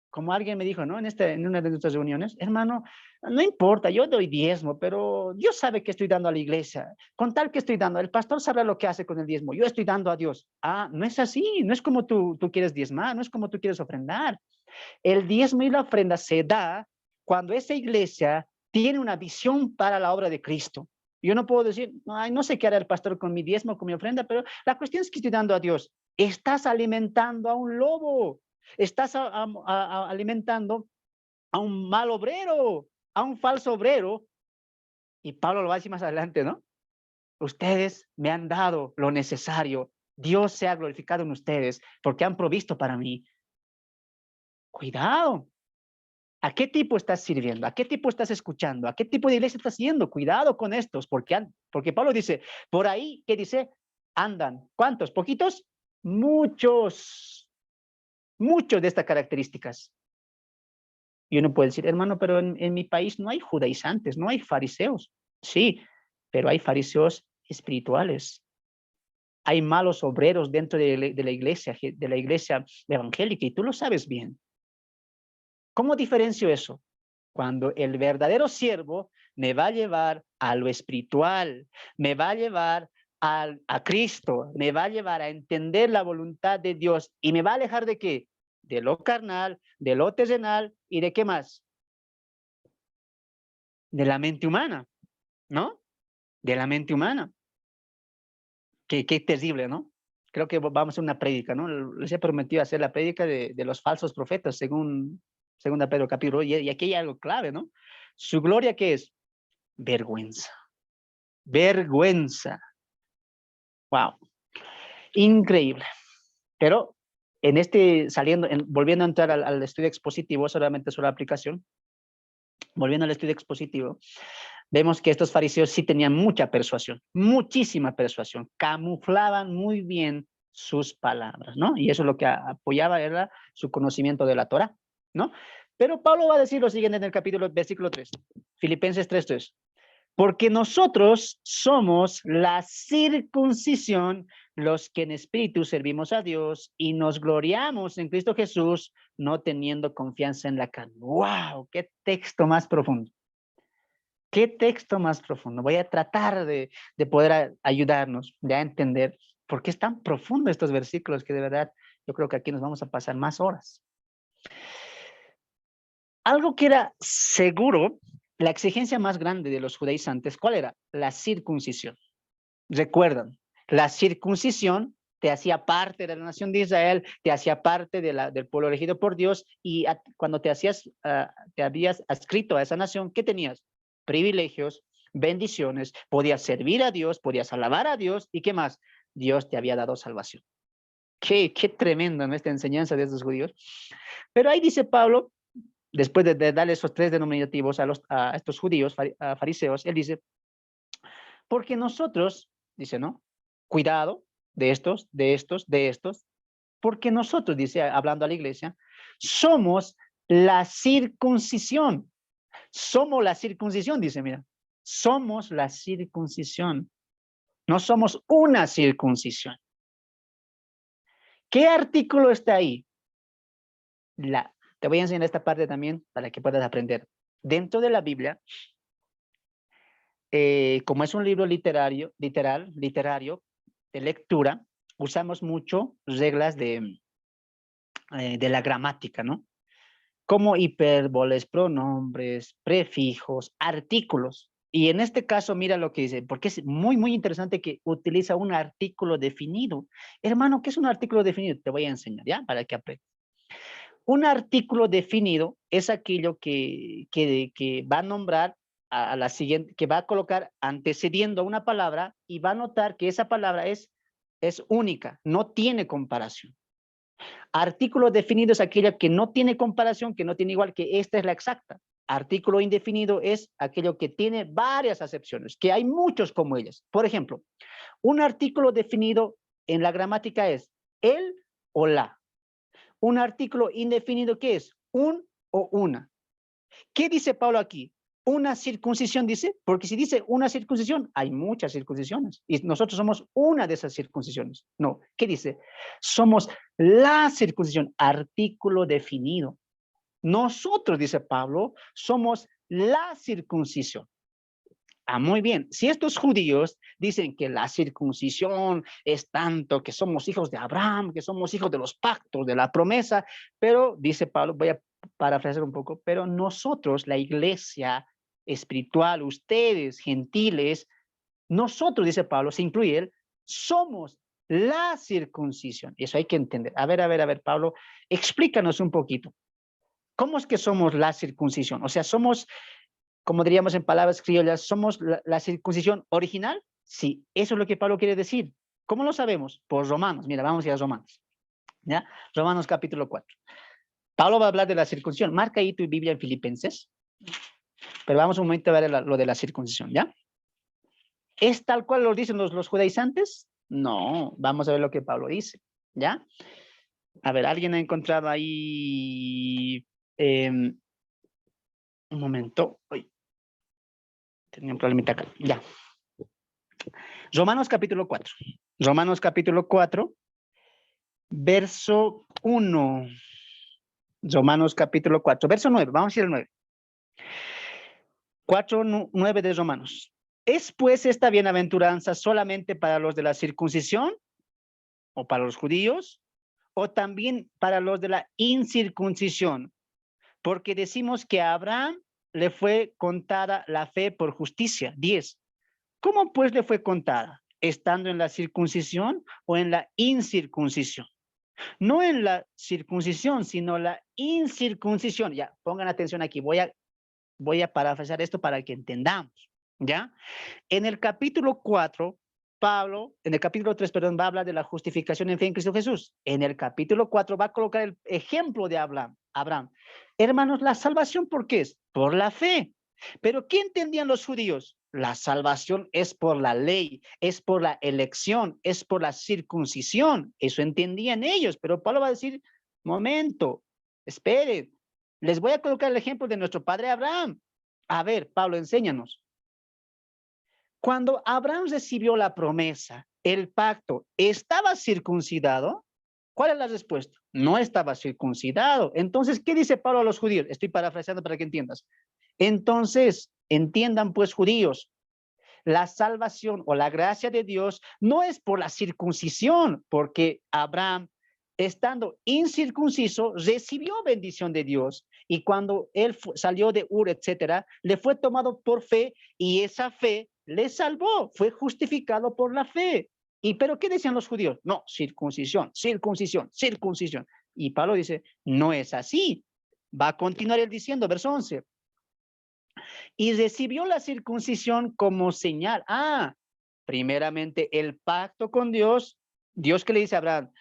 Como alguien me dijo, ¿no? En una de nuestras reuniones, hermano, no importa, yo doy diezmo, pero Dios sabe que estoy dando a la iglesia. Con tal que estoy dando, el pastor sabrá lo que hace con el diezmo. Yo estoy dando a Dios. Ah, no es así, no es como tú quieres diezmar, no es como tú quieres ofrendar. El diezmo y la ofrenda se da cuando esa iglesia tiene una visión para la obra de Cristo. Yo no puedo decir, ay, no sé qué hará el pastor con mi diezmo, con mi ofrenda, pero la cuestión es que estoy dando a Dios. Estás alimentando a un lobo. Estás alimentando a un mal obrero, a un falso obrero. Y Pablo lo va a decir más adelante, ¿no? Ustedes me han dado lo necesario. Dios se ha glorificado en ustedes porque han provisto para mí. Cuidado. ¿A qué tipo estás sirviendo? ¿A qué tipo estás escuchando? ¿A qué tipo de iglesia estás yendo? Cuidado con estos, porque Pablo dice, por ahí, ¿qué dice? Andan. ¿Cuántos? ¿Poquitos? Muchos. Muchos de estas características. Y uno puede decir, hermano, pero en mi país no hay judaizantes, no hay fariseos. Sí, pero hay fariseos espirituales. Hay malos obreros dentro de la iglesia evangélica, y tú lo sabes bien. ¿Cómo diferencio eso? Cuando el verdadero siervo me va a llevar a lo espiritual, me va a llevar a Cristo, me va a llevar a entender la voluntad de Dios y me va a alejar de qué? De lo carnal, de lo terrenal y de qué más? De la mente humana, ¿no? De la mente humana. Qué terrible, ¿no? Creo que vamos a hacer una prédica, ¿no? Les he prometido hacer la prédica de los falsos profetas, según Pedro capítulo, y aquí hay algo clave, ¿no? Su gloria, ¿qué es? Vergüenza. Vergüenza. Wow. Increíble. Pero volviendo a entrar al estudio expositivo, solamente sobre la aplicación, volviendo al estudio expositivo, vemos que estos fariseos sí tenían mucha persuasión, muchísima persuasión, camuflaban muy bien sus palabras, ¿no? Y eso es lo que apoyaba era su conocimiento de la Torá, ¿no? Pero Pablo va a decir lo siguiente en el versículo 3, Filipenses 3:3. Porque nosotros somos la circuncisión, los que en espíritu servimos a Dios y nos gloriamos en Cristo Jesús, no teniendo confianza en la carne. ¡Wow! ¡Qué texto más profundo! ¿Qué texto más profundo? Voy a tratar de poder ayudarnos, de entender por qué es tan profundo estos versículos que de verdad yo creo que aquí nos vamos a pasar más horas. Algo que era seguro, la exigencia más grande de los judaizantes, ¿cuál era? La circuncisión. Recuerdan, la circuncisión te hacía parte de la nación de Israel, te hacía parte del pueblo elegido por Dios, y cuando te habías adscrito a esa nación, ¿qué tenías? Privilegios, bendiciones, podías servir a Dios, podías alabar a Dios, ¿y qué más? Dios te había dado salvación. Qué tremendo, ¿no? Esta enseñanza de estos judíos. Pero ahí dice Pablo, después de darle esos tres denominativos a estos judíos, fariseos, él dice, porque nosotros, dice, ¿no? Cuidado de estos, porque nosotros, dice, hablando a la iglesia, somos la circuncisión. Somos la circuncisión, dice, mira, somos la circuncisión. No somos una circuncisión. ¿Qué artículo está ahí? Te voy a enseñar esta parte también para que puedas aprender. Dentro de la Biblia, como es un libro literario, de lectura, usamos mucho reglas de la gramática, ¿no? Como hipérboles, pronombres, prefijos, artículos. Y en este caso, mira lo que dice, porque es muy, muy interesante que utiliza un artículo definido. Hermano, ¿qué es un artículo definido? Te voy a enseñar, ¿ya? Para que aprendas. Un artículo definido es aquello que va a nombrar a la siguiente, que va a colocar antecediendo a una palabra y va a notar que esa palabra es única, no tiene comparación. Artículo definido es aquella que no tiene comparación, que no tiene igual, que esta es la exacta. Artículo indefinido es aquello que tiene varias acepciones, que hay muchos como ellas. Por ejemplo, un artículo definido en la gramática es el o la. Un artículo indefinido, ¿qué es? Un o una. ¿Qué dice Pablo aquí? Una circuncisión, dice, porque si dice una circuncisión, hay muchas circuncisiones y nosotros somos una de esas circuncisiones. No, ¿qué dice? Somos la circuncisión, artículo definido. Nosotros, dice Pablo, somos la circuncisión. Ah, muy bien. Si estos judíos dicen que la circuncisión es tanto, que somos hijos de Abraham, que somos hijos de los pactos, de la promesa, pero dice Pablo, voy a parafrasear un poco, pero nosotros, la iglesia espiritual, ustedes, gentiles, Nosotros, dice Pablo, se incluye él, somos la circuncisión. Eso hay que entender. A ver, Pablo, explícanos un poquito. ¿Cómo es que somos la circuncisión? O sea, somos, como diríamos en palabras criollas, ¿somos la circuncisión original? Sí, eso es lo que Pablo quiere decir. ¿Cómo lo sabemos? Por Romanos. Mira, vamos a ir a Romanos. ¿Ya? Romanos capítulo 4. Pablo va a hablar de la circuncisión. Marca ahí tu Biblia en Filipenses. Pero vamos un momento a ver lo de la circuncisión, ¿ya? ¿Es tal cual lo dicen los judaizantes? No, vamos a ver lo que Pablo dice, ¿ya? A ver, ¿alguien ha encontrado ahí? Un momento. Uy, tenía un problemita acá. Ya. Romanos capítulo 4. Romanos capítulo 4, verso 1. Romanos capítulo 4, verso 9. Vamos a ir al 9. 4, 9 de Romanos. ¿Es pues esta bienaventuranza solamente para los de la circuncisión o para los judíos o también para los de la incircuncisión? Porque decimos que a Abraham le fue contada la fe por justicia. 10. ¿Cómo pues le fue contada? ¿Estando en la circuncisión o en la incircuncisión? No en la circuncisión, sino la incircuncisión. Ya, pongan atención aquí. Voy a parafrasear esto para que entendamos, ¿ya? En el capítulo 4, Pablo, en el capítulo 3, perdón, va a hablar de la justificación en fe en Cristo Jesús. En el capítulo 4 va a colocar el ejemplo de Abraham. Hermanos, la salvación, ¿por qué es? Por la fe. Pero ¿qué entendían los judíos? La salvación es por la ley, es por la elección, es por la circuncisión. Eso entendían ellos, pero Pablo va a decir, momento, esperen, les voy a colocar el ejemplo de nuestro padre Abraham. A ver, Pablo, enséñanos. Cuando Abraham recibió la promesa, el pacto, ¿estaba circuncidado? ¿Cuál es la respuesta? No estaba circuncidado. Entonces, ¿qué dice Pablo a los judíos? Estoy parafraseando para que entiendas. Entonces, entiendan pues judíos, la salvación o la gracia de Dios no es por la circuncisión, porque Abraham, estando incircunciso, recibió bendición de Dios. Y cuando él salió de Ur, etcétera, le fue tomado por fe y esa fe le salvó, fue justificado por la fe. ¿Pero qué decían los judíos? No, circuncisión, circuncisión, circuncisión. Y Pablo dice, no es así. Va a continuar él diciendo, verso 11. Y recibió la circuncisión como señal. Primeramente el pacto con Dios. Dios que le dice a Abraham,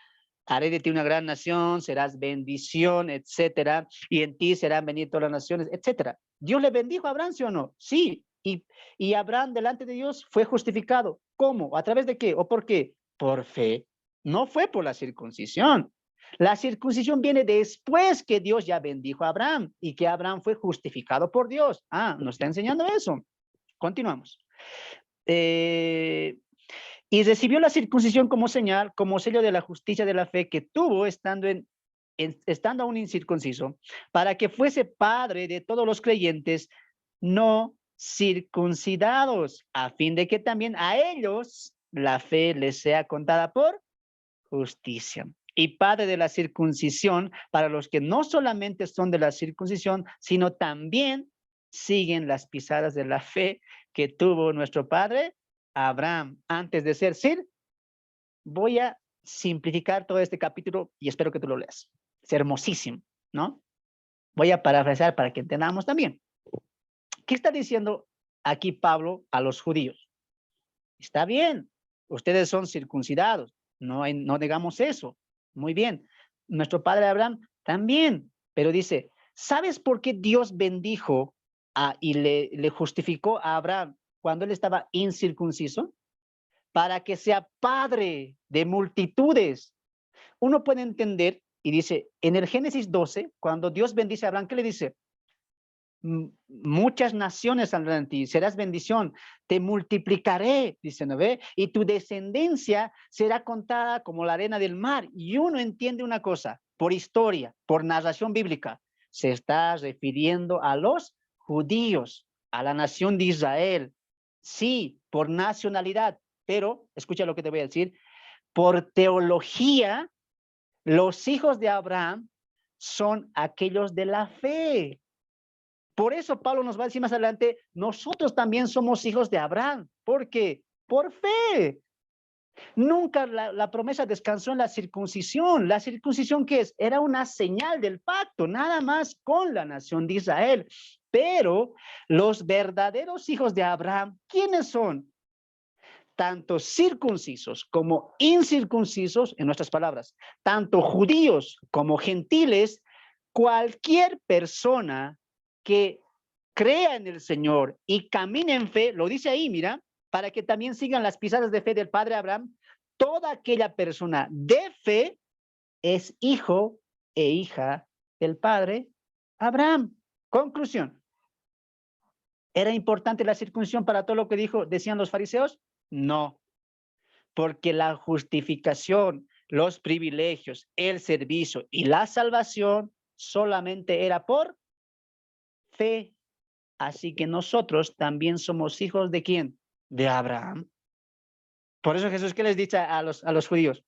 haré de ti una gran nación, serás bendición, etcétera, y en ti serán benditas todas las naciones, etcétera. Dios le bendijo a Abraham, ¿sí o no? Sí. Y Abraham delante de Dios fue justificado. ¿Cómo? ¿A través de qué? ¿O por qué? Por fe. No fue por la circuncisión. La circuncisión viene después que Dios ya bendijo a Abraham y que Abraham fue justificado por Dios. Nos está enseñando eso. Continuamos. Y recibió la circuncisión como señal, como sello de la justicia de la fe que tuvo estando aún incircunciso, para que fuese padre de todos los creyentes no circuncidados, a fin de que también a ellos la fe les sea contada por justicia. Y padre de la circuncisión para los que no solamente son de la circuncisión, sino también siguen las pisadas de la fe que tuvo nuestro padre Abraham antes de ser Sir. Voy a simplificar todo este capítulo y espero que tú lo leas. Es hermosísimo, ¿no? Voy a parafrasear para que entendamos también. ¿Qué está diciendo aquí Pablo a los judíos? Está bien, ustedes son circuncidados, no digamos eso. Muy bien, nuestro padre Abraham también, pero dice, ¿sabes por qué Dios bendijo y le justificó a Abraham cuando él estaba incircunciso? Para que sea padre de multitudes. Uno puede entender y dice, en el Génesis 12, cuando Dios bendice a Abraham, ¿qué le dice? Muchas naciones saldrán en ti, serás bendición, te multiplicaré, dice, ¿no ve? Y tu descendencia será contada como la arena del mar. Y uno entiende una cosa, por historia, por narración bíblica, se está refiriendo a los judíos, a la nación de Israel. Sí, por nacionalidad, pero, escucha lo que te voy a decir, por teología, los hijos de Abraham son aquellos de la fe. Por eso Pablo nos va a decir más adelante, nosotros también somos hijos de Abraham. ¿Por qué? por fe. Nunca la promesa descansó en la circuncisión. ¿La circuncisión qué es? Era una señal del pacto, nada más con la nación de Israel. Pero los verdaderos hijos de Abraham, ¿quiénes son? Tanto circuncisos como incircuncisos, en nuestras palabras, tanto judíos como gentiles, cualquier persona que crea en el Señor y camine en fe, lo dice ahí, mira, para que también sigan las pisadas de fe del padre Abraham, toda aquella persona de fe es hijo e hija del padre Abraham. Conclusión. ¿Era importante la circuncisión para todo lo que decían los fariseos? No, porque la justificación, los privilegios, el servicio y la salvación solamente era por fe. Así que nosotros también somos hijos ¿de quién? De Abraham. Por eso Jesús, ¿qué les dice a los judíos?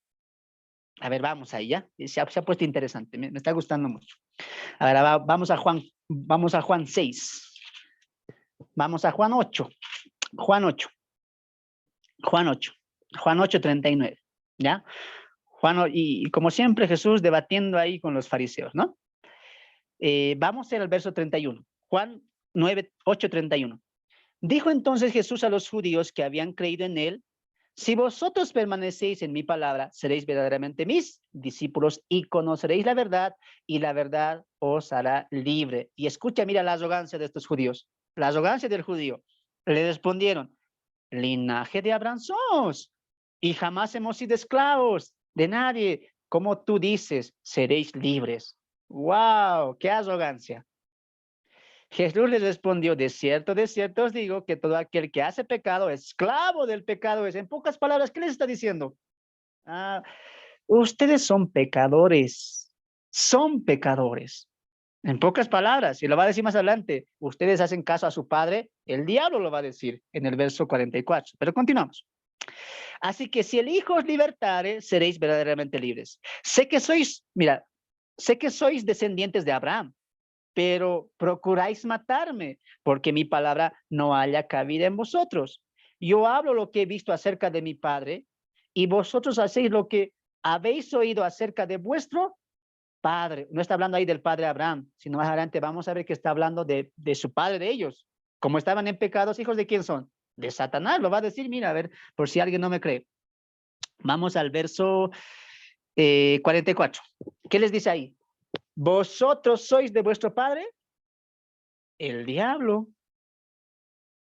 A ver, vamos ahí, ¿ya? Se ha puesto interesante, me está gustando mucho. A ver, vamos a Juan 6. Vamos a Juan 8. Juan 8. Juan 8. Juan 8, 39. ¿Ya? Y como siempre Jesús debatiendo ahí con los fariseos, ¿no? Vamos a ir al verso 31. Juan 8, 31. Dijo entonces Jesús a los judíos que habían creído en él: si vosotros permanecéis en mi palabra, seréis verdaderamente mis discípulos y conoceréis la verdad, y la verdad os hará libre. Y escucha, mira la arrogancia de estos judíos. La arrogancia del judío. Le respondieron: linaje de Abraham somos, y jamás hemos sido esclavos de nadie. Como tú dices, seréis libres. ¡Wow! ¡Qué arrogancia! Jesús les respondió: de cierto os digo que todo aquel que hace pecado, esclavo del pecado es. En pocas palabras, ¿qué les está diciendo? Ustedes son pecadores, son pecadores. En pocas palabras, y lo va a decir más adelante, ustedes hacen caso a su padre, el diablo lo va a decir en el verso 44. Pero continuamos. Así que si el Hijo os libertare, seréis verdaderamente libres. Sé que sois descendientes de Abraham, pero procuráis matarme, porque mi palabra no haya cabida en vosotros. Yo hablo lo que he visto acerca de mi Padre, y vosotros hacéis lo que habéis oído acerca de vuestro padre. No está hablando ahí del padre Abraham, sino más adelante vamos a ver que está hablando de su padre de ellos. Como estaban en pecados, ¿hijos de quién son? De Satanás. Lo va a decir, mira, a ver, por si alguien no me cree. Vamos al verso 44. ¿Qué les dice ahí? ¿Vosotros sois de vuestro padre? El diablo.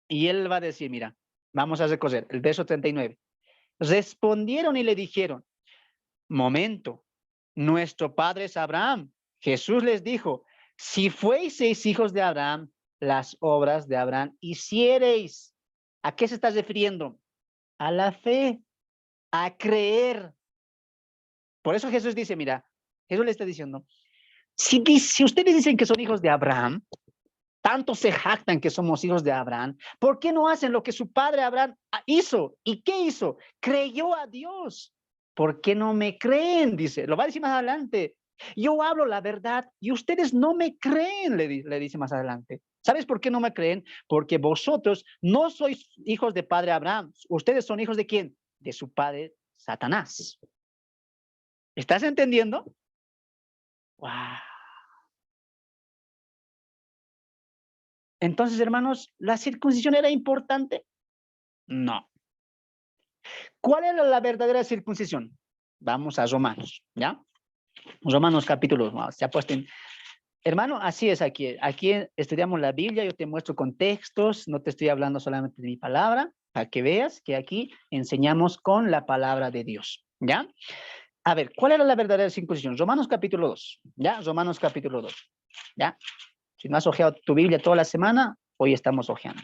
Y él va a decir, mira, vamos a recoger el verso 39. Respondieron y le dijeron: momento, nuestro padre es Abraham. Jesús les dijo: si fueseis hijos de Abraham, las obras de Abraham hiciereis. ¿A qué se está refiriendo? A la fe, a creer. Por eso Jesús dice, mira, Jesús le está diciendo, si ustedes dicen que son hijos de Abraham, tanto se jactan que somos hijos de Abraham, ¿por qué no hacen lo que su padre Abraham hizo? ¿Y qué hizo? Creyó a Dios. ¿Por qué no me creen? Dice, lo va a decir más adelante. Yo hablo la verdad y ustedes no me creen, le dice más adelante. ¿Sabes por qué no me creen? Porque vosotros no sois hijos de padre Abraham. Ustedes son hijos de quién? De su padre Satanás. ¿Estás entendiendo? ¡Wow! Entonces, hermanos, ¿la circuncisión era importante? No. ¿Cuál era la verdadera circuncisión? Vamos a Romanos, ¿ya? Romanos capítulo, se ha puesto en... Hermano, así es aquí. Aquí estudiamos la Biblia, yo te muestro contextos, no te estoy hablando solamente de mi palabra, para que veas que aquí enseñamos con la palabra de Dios, ¿ya? A ver, ¿cuál era la verdadera circuncisión? Romanos capítulo 2, ¿ya? Romanos capítulo 2, ¿ya? Si no has ojeado tu Biblia toda la semana, hoy estamos ojeando.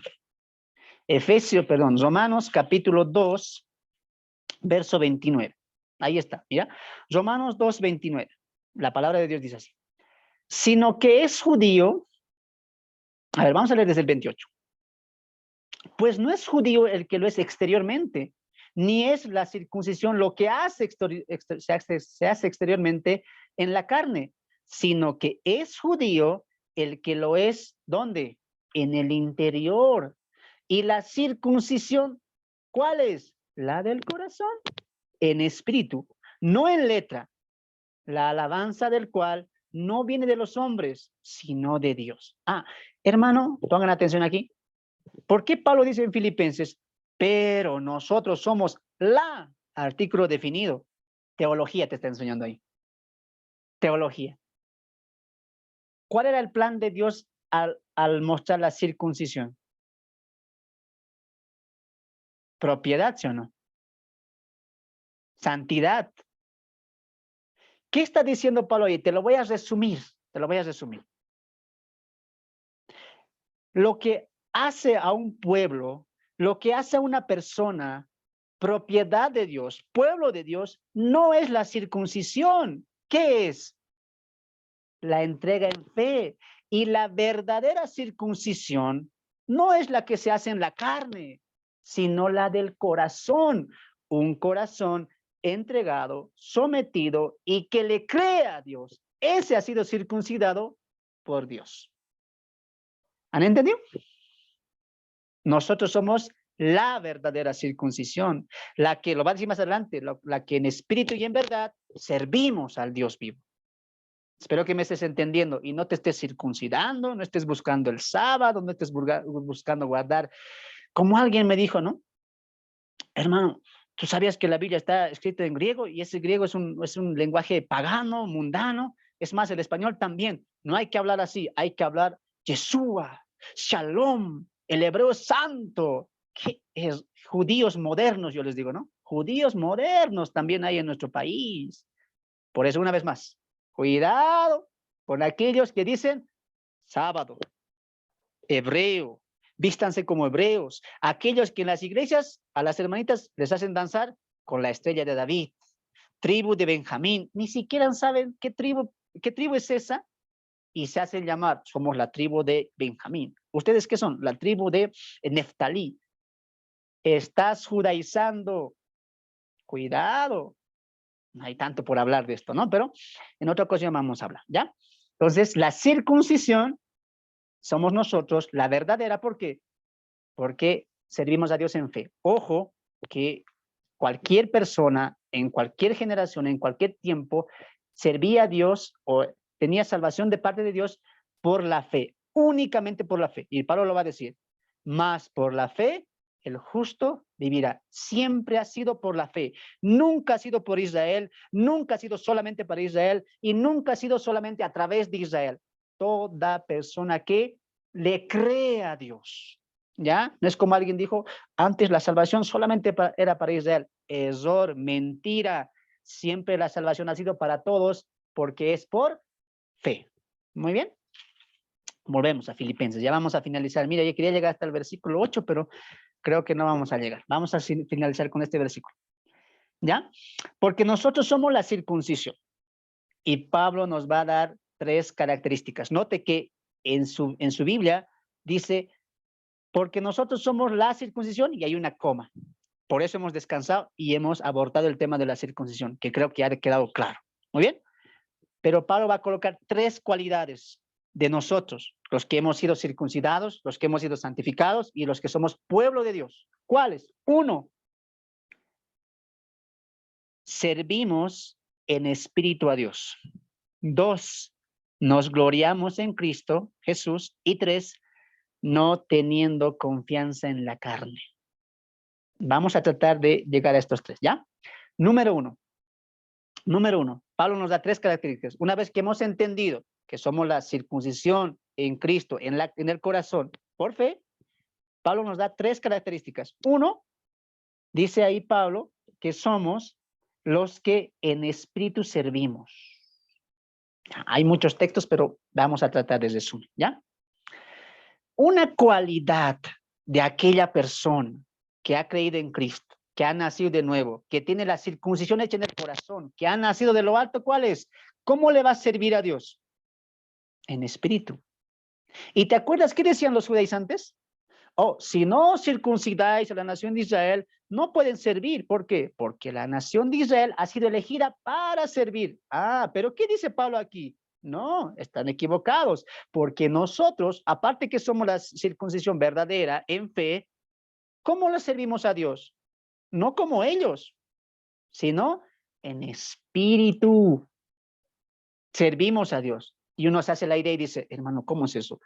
Romanos capítulo 2, verso 29. Ahí está, mira. Romanos 2, 29. La palabra de Dios dice así. Sino que es judío. A ver, vamos a leer desde el 28. Pues no es judío el que lo es exteriormente, ni es la circuncisión lo que se hace exteriormente en la carne, sino que es judío el que lo es, ¿dónde? En el interior. Y la circuncisión, ¿Cuál es? La del corazón, en espíritu, no en letra. La alabanza del cual no viene de los hombres, sino de Dios. Hermano, pongan atención aquí. ¿Por qué Pablo dice en Filipenses, pero nosotros somos la artículo definido? Teología te está enseñando ahí. Teología. ¿Cuál era el plan de Dios al mostrar la circuncisión? Propiedad, ¿sí o no? Santidad. ¿Qué está diciendo Pablo ahí? Te lo voy a resumir. Te lo voy a resumir. Lo que hace a un pueblo, lo que hace a una persona, propiedad de Dios, pueblo de Dios, no es la circuncisión. ¿Qué es? La entrega en fe. Y la verdadera circuncisión no es la que se hace en la carne, sino la del corazón. Un corazón entregado, sometido y que le crea a Dios. Ese ha sido circuncidado por Dios. ¿Han entendido? Nosotros somos la verdadera circuncisión, la que, lo va a decir más adelante, la que en espíritu y en verdad servimos al Dios vivo. Espero que me estés entendiendo y no te estés circuncidando, no estés buscando el sábado, no estés buscando guardar. Como alguien me dijo, ¿no? Hermano, ¿tú sabías que la Biblia está escrita en griego y ese griego es un lenguaje pagano, mundano? Es más, el español también. No hay que hablar así, hay que hablar Yeshua, Shalom, el hebreo santo. ¿Qué es? Judíos modernos, yo les digo, ¿no? Judíos modernos también hay en nuestro país. Por eso, una vez más, cuidado con aquellos que dicen sábado, hebreo, vístanse como hebreos. Aquellos que en las iglesias a las hermanitas les hacen danzar con la estrella de David, tribu de Benjamín, ni siquiera saben qué tribu es esa y se hacen llamar, somos la tribu de Benjamín. ¿Ustedes qué son? La tribu de Neftalí. Estás judaizando. Cuidado. No hay tanto por hablar de esto, ¿no? Pero en otra ocasión vamos a hablar, ¿ya? Entonces, la circuncisión somos nosotros, la verdadera, ¿por qué? Porque servimos a Dios en fe. Ojo, que cualquier persona, en cualquier generación, en cualquier tiempo, servía a Dios o tenía salvación de parte de Dios por la fe, únicamente por la fe. Y Pablo lo va a decir, más por la fe, el justo vivirá. Siempre ha sido por la fe. Nunca ha sido por Israel, nunca ha sido solamente para Israel y nunca ha sido solamente a través de Israel. Toda persona que le cree a Dios. ¿Ya? No es como alguien dijo, antes la salvación solamente era para Israel. Error, mentira. Siempre la salvación ha sido para todos porque es por fe. Muy bien. Volvemos a Filipenses. Ya vamos a finalizar. Mira, yo quería llegar hasta el versículo 8, pero creo que no vamos a llegar. Vamos a finalizar con este versículo. ¿Ya? Porque nosotros somos la circuncisión. Y Pablo nos va a dar 3 características. Note que en su Biblia dice, porque nosotros somos la circuncisión y hay una coma. Por eso hemos descansado y hemos abordado el tema de la circuncisión, que creo que ya ha quedado claro. Muy bien. Pero Pablo va a colocar 3 cualidades de nosotros, los que hemos sido circuncidados, los que hemos sido santificados y los que somos pueblo de Dios. ¿Cuáles? 1, servimos en espíritu a Dios. 2, nos gloriamos en Cristo Jesús. Y 3, no teniendo confianza en la carne. Vamos a tratar de llegar a estos 3, ¿ya? Número uno, Pablo nos da 3 características. Una vez que hemos entendido que somos la circuncisión en Cristo, en el corazón, por fe, Pablo nos da 3 características. 1, dice ahí Pablo que somos los que en espíritu servimos. Hay muchos textos, pero vamos a tratar de resumir, ¿ya? Una cualidad de aquella persona que ha creído en Cristo, que ha nacido de nuevo, que tiene la circuncisión hecha en el corazón, que ha nacido de lo alto, ¿cuál es? ¿Cómo le va a servir a Dios? En espíritu. ¿Y te acuerdas qué decían los judaizantes? Oh, si no circuncidáis a la nación de Israel, no pueden servir. ¿Por qué? Porque la nación de Israel ha sido elegida para servir. Pero ¿qué dice Pablo aquí? No, están equivocados, porque nosotros, aparte que somos la circuncisión verdadera en fe, ¿cómo le servimos a Dios? no como ellos, sino en espíritu. Servimos a Dios. Y uno se hace la idea y dice, hermano, ¿cómo es eso?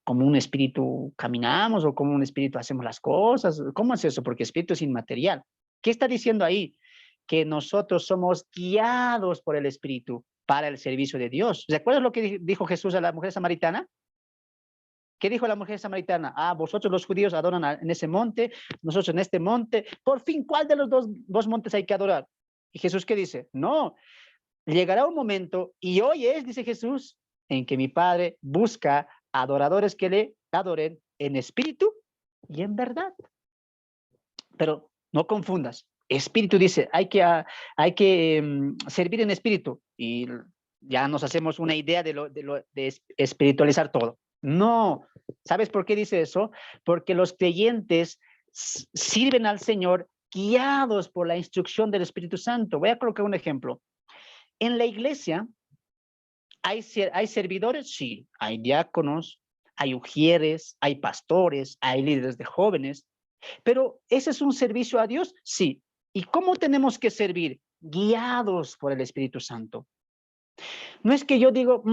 ¿Como un espíritu caminamos o como un espíritu hacemos las cosas? ¿Cómo es eso? Porque espíritu es inmaterial. ¿Qué está diciendo ahí? Que nosotros somos guiados por el espíritu para el servicio de Dios. ¿Recuerdas lo que dijo Jesús a la mujer samaritana? ¿Qué dijo la mujer samaritana? Ah, vosotros los judíos adoran en ese monte, nosotros en este monte. Por fin, ¿cuál de los dos montes hay que adorar? Y Jesús, ¿qué dice? No, llegará un momento, y hoy es, dice Jesús, en que mi Padre busca adoradores que le adoren en espíritu y en verdad. Pero no confundas. Espíritu dice, hay que servir en espíritu y ya nos hacemos una idea de espiritualizar todo. No, ¿sabes por qué dice eso? Porque los creyentes sirven al Señor guiados por la instrucción del Espíritu Santo. Voy a colocar un ejemplo. En la iglesia hay servidores, sí, hay diáconos, hay ujieres, hay pastores, hay líderes de jóvenes, pero ¿ese es un servicio a Dios? Sí. ¿Y cómo tenemos que servir? Guiados por el Espíritu Santo. No es que yo digo,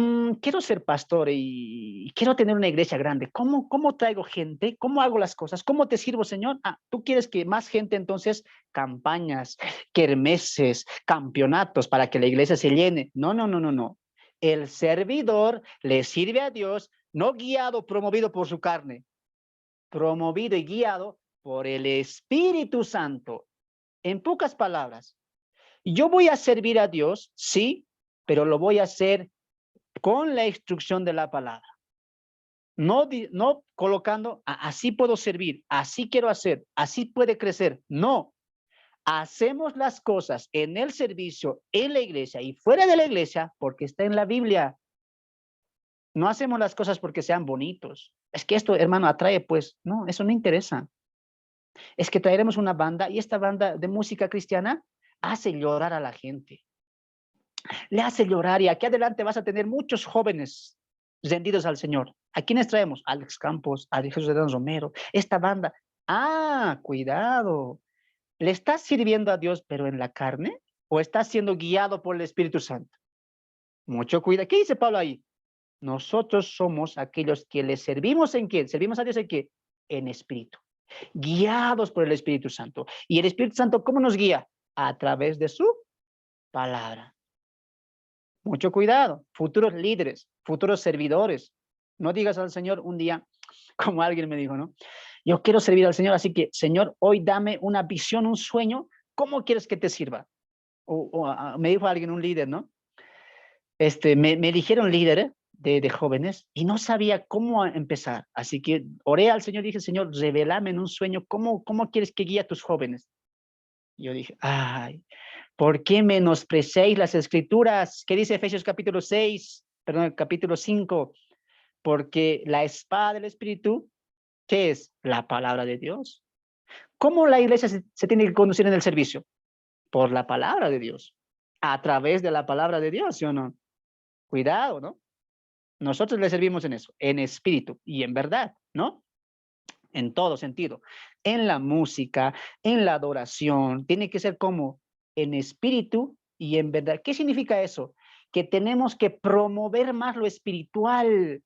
quiero ser pastor y quiero tener una iglesia grande. ¿Cómo traigo gente? ¿Cómo hago las cosas? ¿Cómo te sirvo, Señor? Ah, tú quieres que más gente, entonces, campañas, kermeses, campeonatos para que la iglesia se llene. No, no, no, no, no. El servidor le sirve a Dios, no guiado, promovido por su carne, promovido y guiado por el Espíritu Santo. En pocas palabras, yo voy a servir a Dios, sí, pero lo voy a hacer con la instrucción de la palabra. No colocando, así puedo servir, así quiero hacer, así puede crecer. No, hacemos las cosas en el servicio, en la iglesia y fuera de la iglesia porque está en la Biblia. No hacemos las cosas porque sean bonitos. Es que esto, hermano, atrae, pues. No, eso no interesa. Es que traeremos una banda y esta banda de música cristiana hace llorar a la gente. Le hace llorar y aquí adelante vas a tener muchos jóvenes rendidos al Señor. ¿A quiénes traemos? Alex Campos, a Jesús de Don Romero, esta banda. Ah, cuidado. ¿Le estás sirviendo a Dios pero en la carne? ¿O estás siendo guiado por el Espíritu Santo? Mucho cuidado. ¿Qué dice Pablo ahí? Nosotros somos aquellos que le servimos en qué? Servimos a Dios en qué? En espíritu. Guiados por el Espíritu Santo. ¿Y el Espíritu Santo cómo nos guía? A través de su palabra. Mucho cuidado, futuros líderes, futuros servidores. No digas al Señor un día, como alguien me dijo, ¿no? Yo quiero servir al Señor, así que, Señor, hoy dame una visión, un sueño, ¿cómo quieres que te sirva? Me dijo alguien, un líder, ¿no? Me dijeron líder de jóvenes y no sabía cómo empezar. Así que oré al Señor y dije, Señor, revelame en un sueño, ¿cómo quieres que guíe a tus jóvenes? Y yo dije, ay, ¿por qué menospreciáis las escrituras? ¿Qué dice Efesios capítulo 6? Perdón, capítulo 5. Porque la espada del Espíritu, ¿qué es? La palabra de Dios. ¿Cómo la iglesia se tiene que conducir en el servicio? Por la palabra de Dios. A través de la palabra de Dios, ¿sí o no? Cuidado, ¿no? Nosotros le servimos en eso, en espíritu y en verdad, ¿no? En todo sentido. En la música, en la adoración, tiene que ser como en espíritu y en verdad. ¿Qué significa eso? Que tenemos que promover más lo espiritual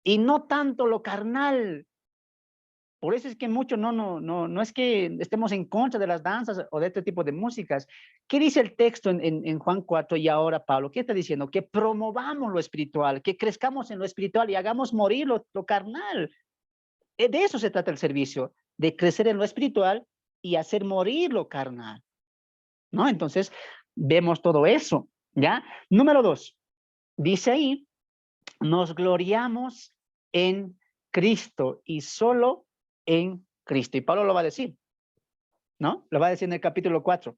y no tanto lo carnal. Por eso es que mucho no es que estemos en contra de las danzas o de este tipo de músicas. ¿Qué dice el texto en Juan 4 y ahora Pablo? ¿Qué está diciendo? Que promovamos lo espiritual, que crezcamos en lo espiritual y hagamos morir lo carnal. De eso se trata el servicio, de crecer en lo espiritual y hacer morir lo carnal, ¿no? Entonces, vemos todo eso, ¿ya? Número 2, dice ahí, nos gloriamos en Cristo y solo en Cristo. Y Pablo lo va a decir, ¿no? Lo va a decir en el capítulo 4,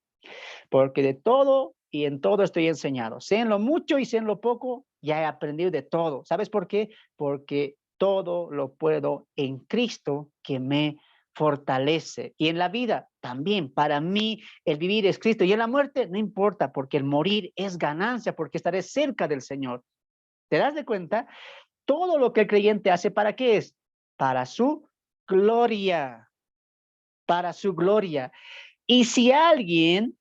porque de todo y en todo estoy enseñado. Sé en lo mucho y sé en lo poco, ya he aprendido de todo. ¿Sabes por qué? Porque todo lo puedo en Cristo que me fortalece. Y en la vida también, para mí, el vivir es Cristo. Y en la muerte no importa, porque el morir es ganancia, porque estaré cerca del Señor. ¿Te das de cuenta? Todo lo que el creyente hace, ¿para qué es? Para su gloria. Para su gloria. Y si alguien,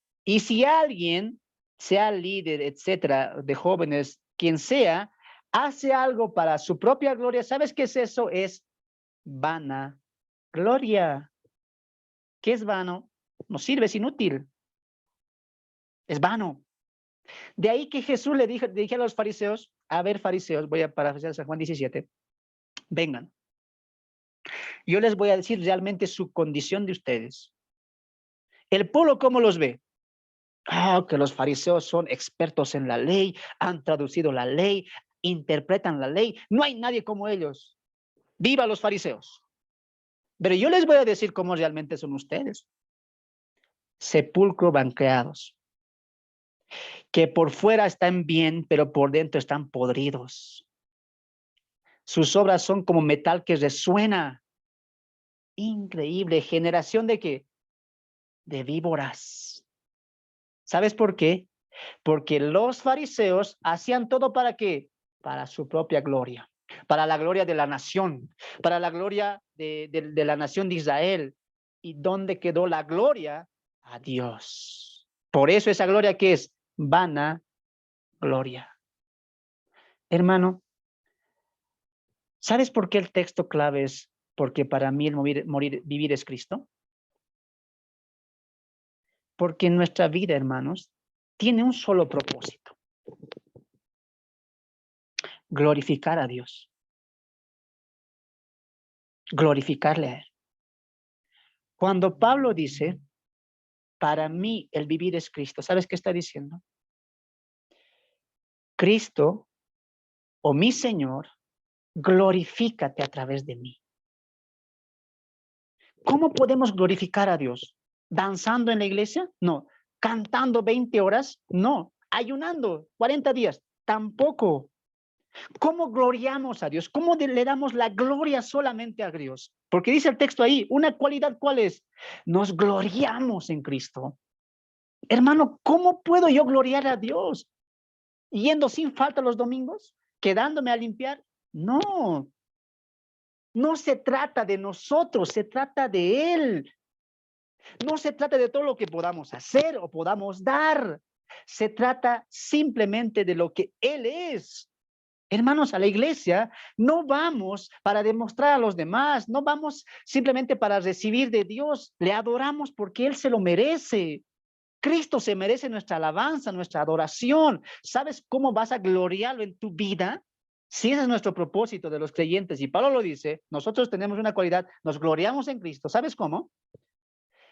sea líder, etcétera, de jóvenes, quien sea, hace algo para su propia gloria, ¿sabes qué es eso? Es vana gloria. ¿Qué es vano? No sirve, es inútil. Es vano. De ahí que Jesús le dije a los fariseos, a ver, fariseos, voy a parafrasear San Juan 17, vengan. Yo les voy a decir realmente su condición de ustedes. El pueblo, ¿cómo los ve? Que los fariseos son expertos en la ley, han traducido la ley, interpretan la ley. No hay nadie como ellos. ¡Viva los fariseos! Pero yo les voy a decir cómo realmente son ustedes. Sepulcro banqueados, que por fuera están bien, pero por dentro están podridos. Sus obras son como metal que resuena. Increíble. ¿Generación de qué? De víboras. ¿Sabes por qué? Porque los fariseos hacían todo ¿para qué? Para su propia gloria, para la gloria de la nación, para la gloria de la nación de Israel. ¿Y dónde quedó la gloria? A Dios. Por eso esa gloria que es vana gloria. Hermano, ¿sabes por qué el texto clave es porque para mí el vivir es Cristo? Porque nuestra vida, hermanos, tiene un solo propósito: glorificar a Dios, glorificarle a Él. Cuando Pablo dice, para mí el vivir es Cristo, ¿sabes qué está diciendo? Cristo, o mi Señor, glorifícate a través de mí. ¿Cómo podemos glorificar a Dios? ¿Danzando en la iglesia? No. ¿Cantando 20 horas? No. ¿Ayunando 40 días? Tampoco. ¿Cómo gloriamos a Dios? ¿Cómo le damos la gloria solamente a Dios? Porque dice el texto ahí, una cualidad, ¿cuál es? Nos gloriamos en Cristo. Hermano, ¿cómo puedo yo gloriar a Dios? ¿Yendo sin falta los domingos? ¿Quedándome a limpiar? No. No se trata de nosotros, se trata de Él. No se trata de todo lo que podamos hacer o podamos dar. Se trata simplemente de lo que Él es. Hermanos, a la iglesia no vamos para demostrar a los demás, no vamos simplemente para recibir de Dios, le adoramos porque Él se lo merece. Cristo se merece nuestra alabanza, nuestra adoración. ¿Sabes cómo vas a gloriarlo en tu vida? Si ese es nuestro propósito de los creyentes, y Pablo lo dice, nosotros tenemos una cualidad, nos gloriamos en Cristo. ¿Sabes cómo?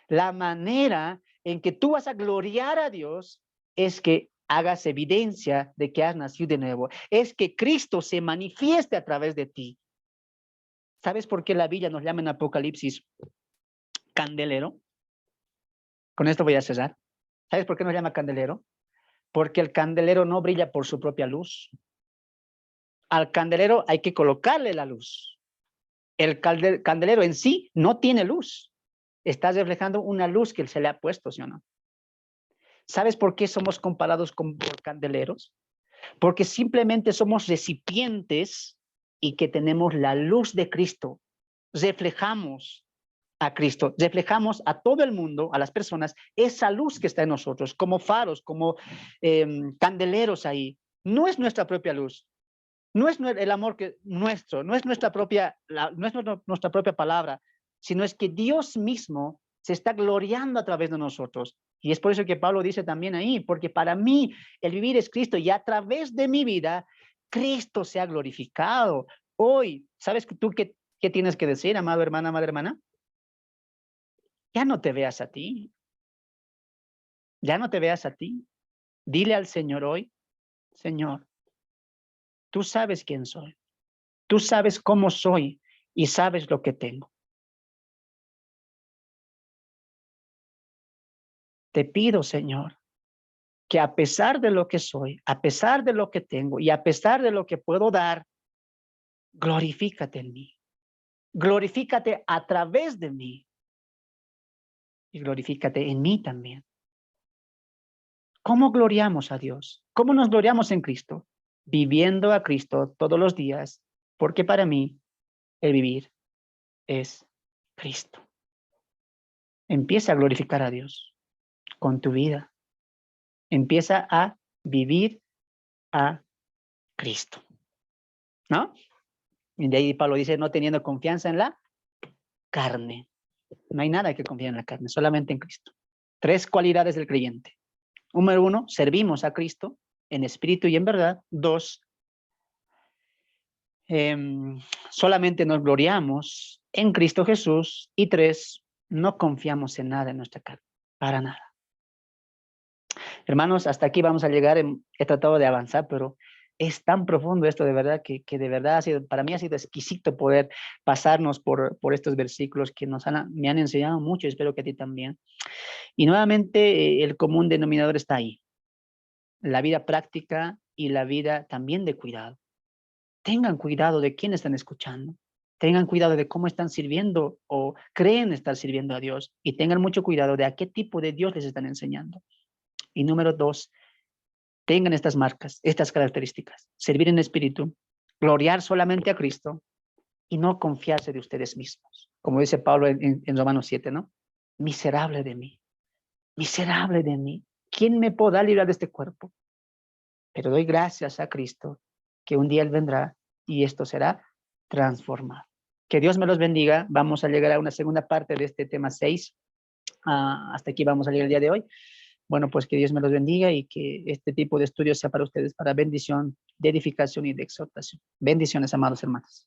La manera en que tú vas a gloriar a Dios es que hagas evidencia de que has nacido de nuevo. Es que Cristo se manifieste a través de ti. ¿Sabes por qué la Biblia nos llama en Apocalipsis candelero? Con esto voy a cerrar. ¿Sabes por qué nos llama candelero? Porque el candelero no brilla por su propia luz. Al candelero hay que colocarle la luz. El candelero en sí no tiene luz. Está reflejando una luz que se le ha puesto, ¿sí o no? ¿Sabes por qué somos comparados con candeleros? Porque simplemente somos recipientes y que tenemos la luz de Cristo. Reflejamos a Cristo, reflejamos a todo el mundo, a las personas, esa luz que está en nosotros, como faros, como candeleros ahí. No es nuestra propia luz, no es el amor nuestro, no es nuestra propia, no es nuestra propia palabra, sino es que Dios mismo se está gloriando a través de nosotros. Y es por eso que Pablo dice también ahí, porque para mí el vivir es Cristo y a través de mi vida, Cristo se ha glorificado. Hoy, ¿sabes tú qué tienes que decir, amado hermana, amada hermana? Ya no te veas a ti, ya no te veas a ti. Dile al Señor hoy, Señor, tú sabes quién soy, tú sabes cómo soy y sabes lo que tengo. Te pido, Señor, que a pesar de lo que soy, a pesar de lo que tengo y a pesar de lo que puedo dar, glorifícate en mí. Glorifícate a través de mí y glorifícate en mí también. ¿Cómo gloriamos a Dios? ¿Cómo nos gloriamos en Cristo? Viviendo a Cristo todos los días, porque para mí el vivir es Cristo. Empieza a glorificar a Dios con tu vida. Empieza a vivir a Cristo, ¿no? Y de ahí Pablo dice, no teniendo confianza en la carne. No hay nada que confiar en la carne, solamente en Cristo. 3 cualidades del creyente. Número 1, servimos a Cristo en espíritu y en verdad. 2, solamente nos gloriamos en Cristo Jesús. Y 3, no confiamos en nada en nuestra carne, para nada. Hermanos, hasta aquí vamos a llegar. He tratado de avanzar, pero es tan profundo esto de verdad que de verdad para mí ha sido exquisito poder pasarnos por estos versículos que me han enseñado mucho, espero que a ti también. Y nuevamente el común denominador está ahí. La vida práctica y la vida también de cuidado. Tengan cuidado de quién están escuchando. Tengan cuidado de cómo están sirviendo o creen estar sirviendo a Dios. Y tengan mucho cuidado de a qué tipo de Dios les están enseñando. Y número 2, tengan estas marcas, estas características. Servir en espíritu, gloriar solamente a Cristo y no confiarse de ustedes mismos. Como dice Pablo en Romanos 7, ¿no? Miserable de mí. Miserable de mí. ¿Quién me podrá librar de este cuerpo? Pero doy gracias a Cristo que un día Él vendrá y esto será transformado. Que Dios me los bendiga. Vamos a llegar a una segunda parte de este tema 6. Hasta aquí vamos a llegar el día de hoy. Bueno, pues que Dios me los bendiga y que este tipo de estudios sea para ustedes para bendición, de edificación y de exhortación. Bendiciones, amados hermanos.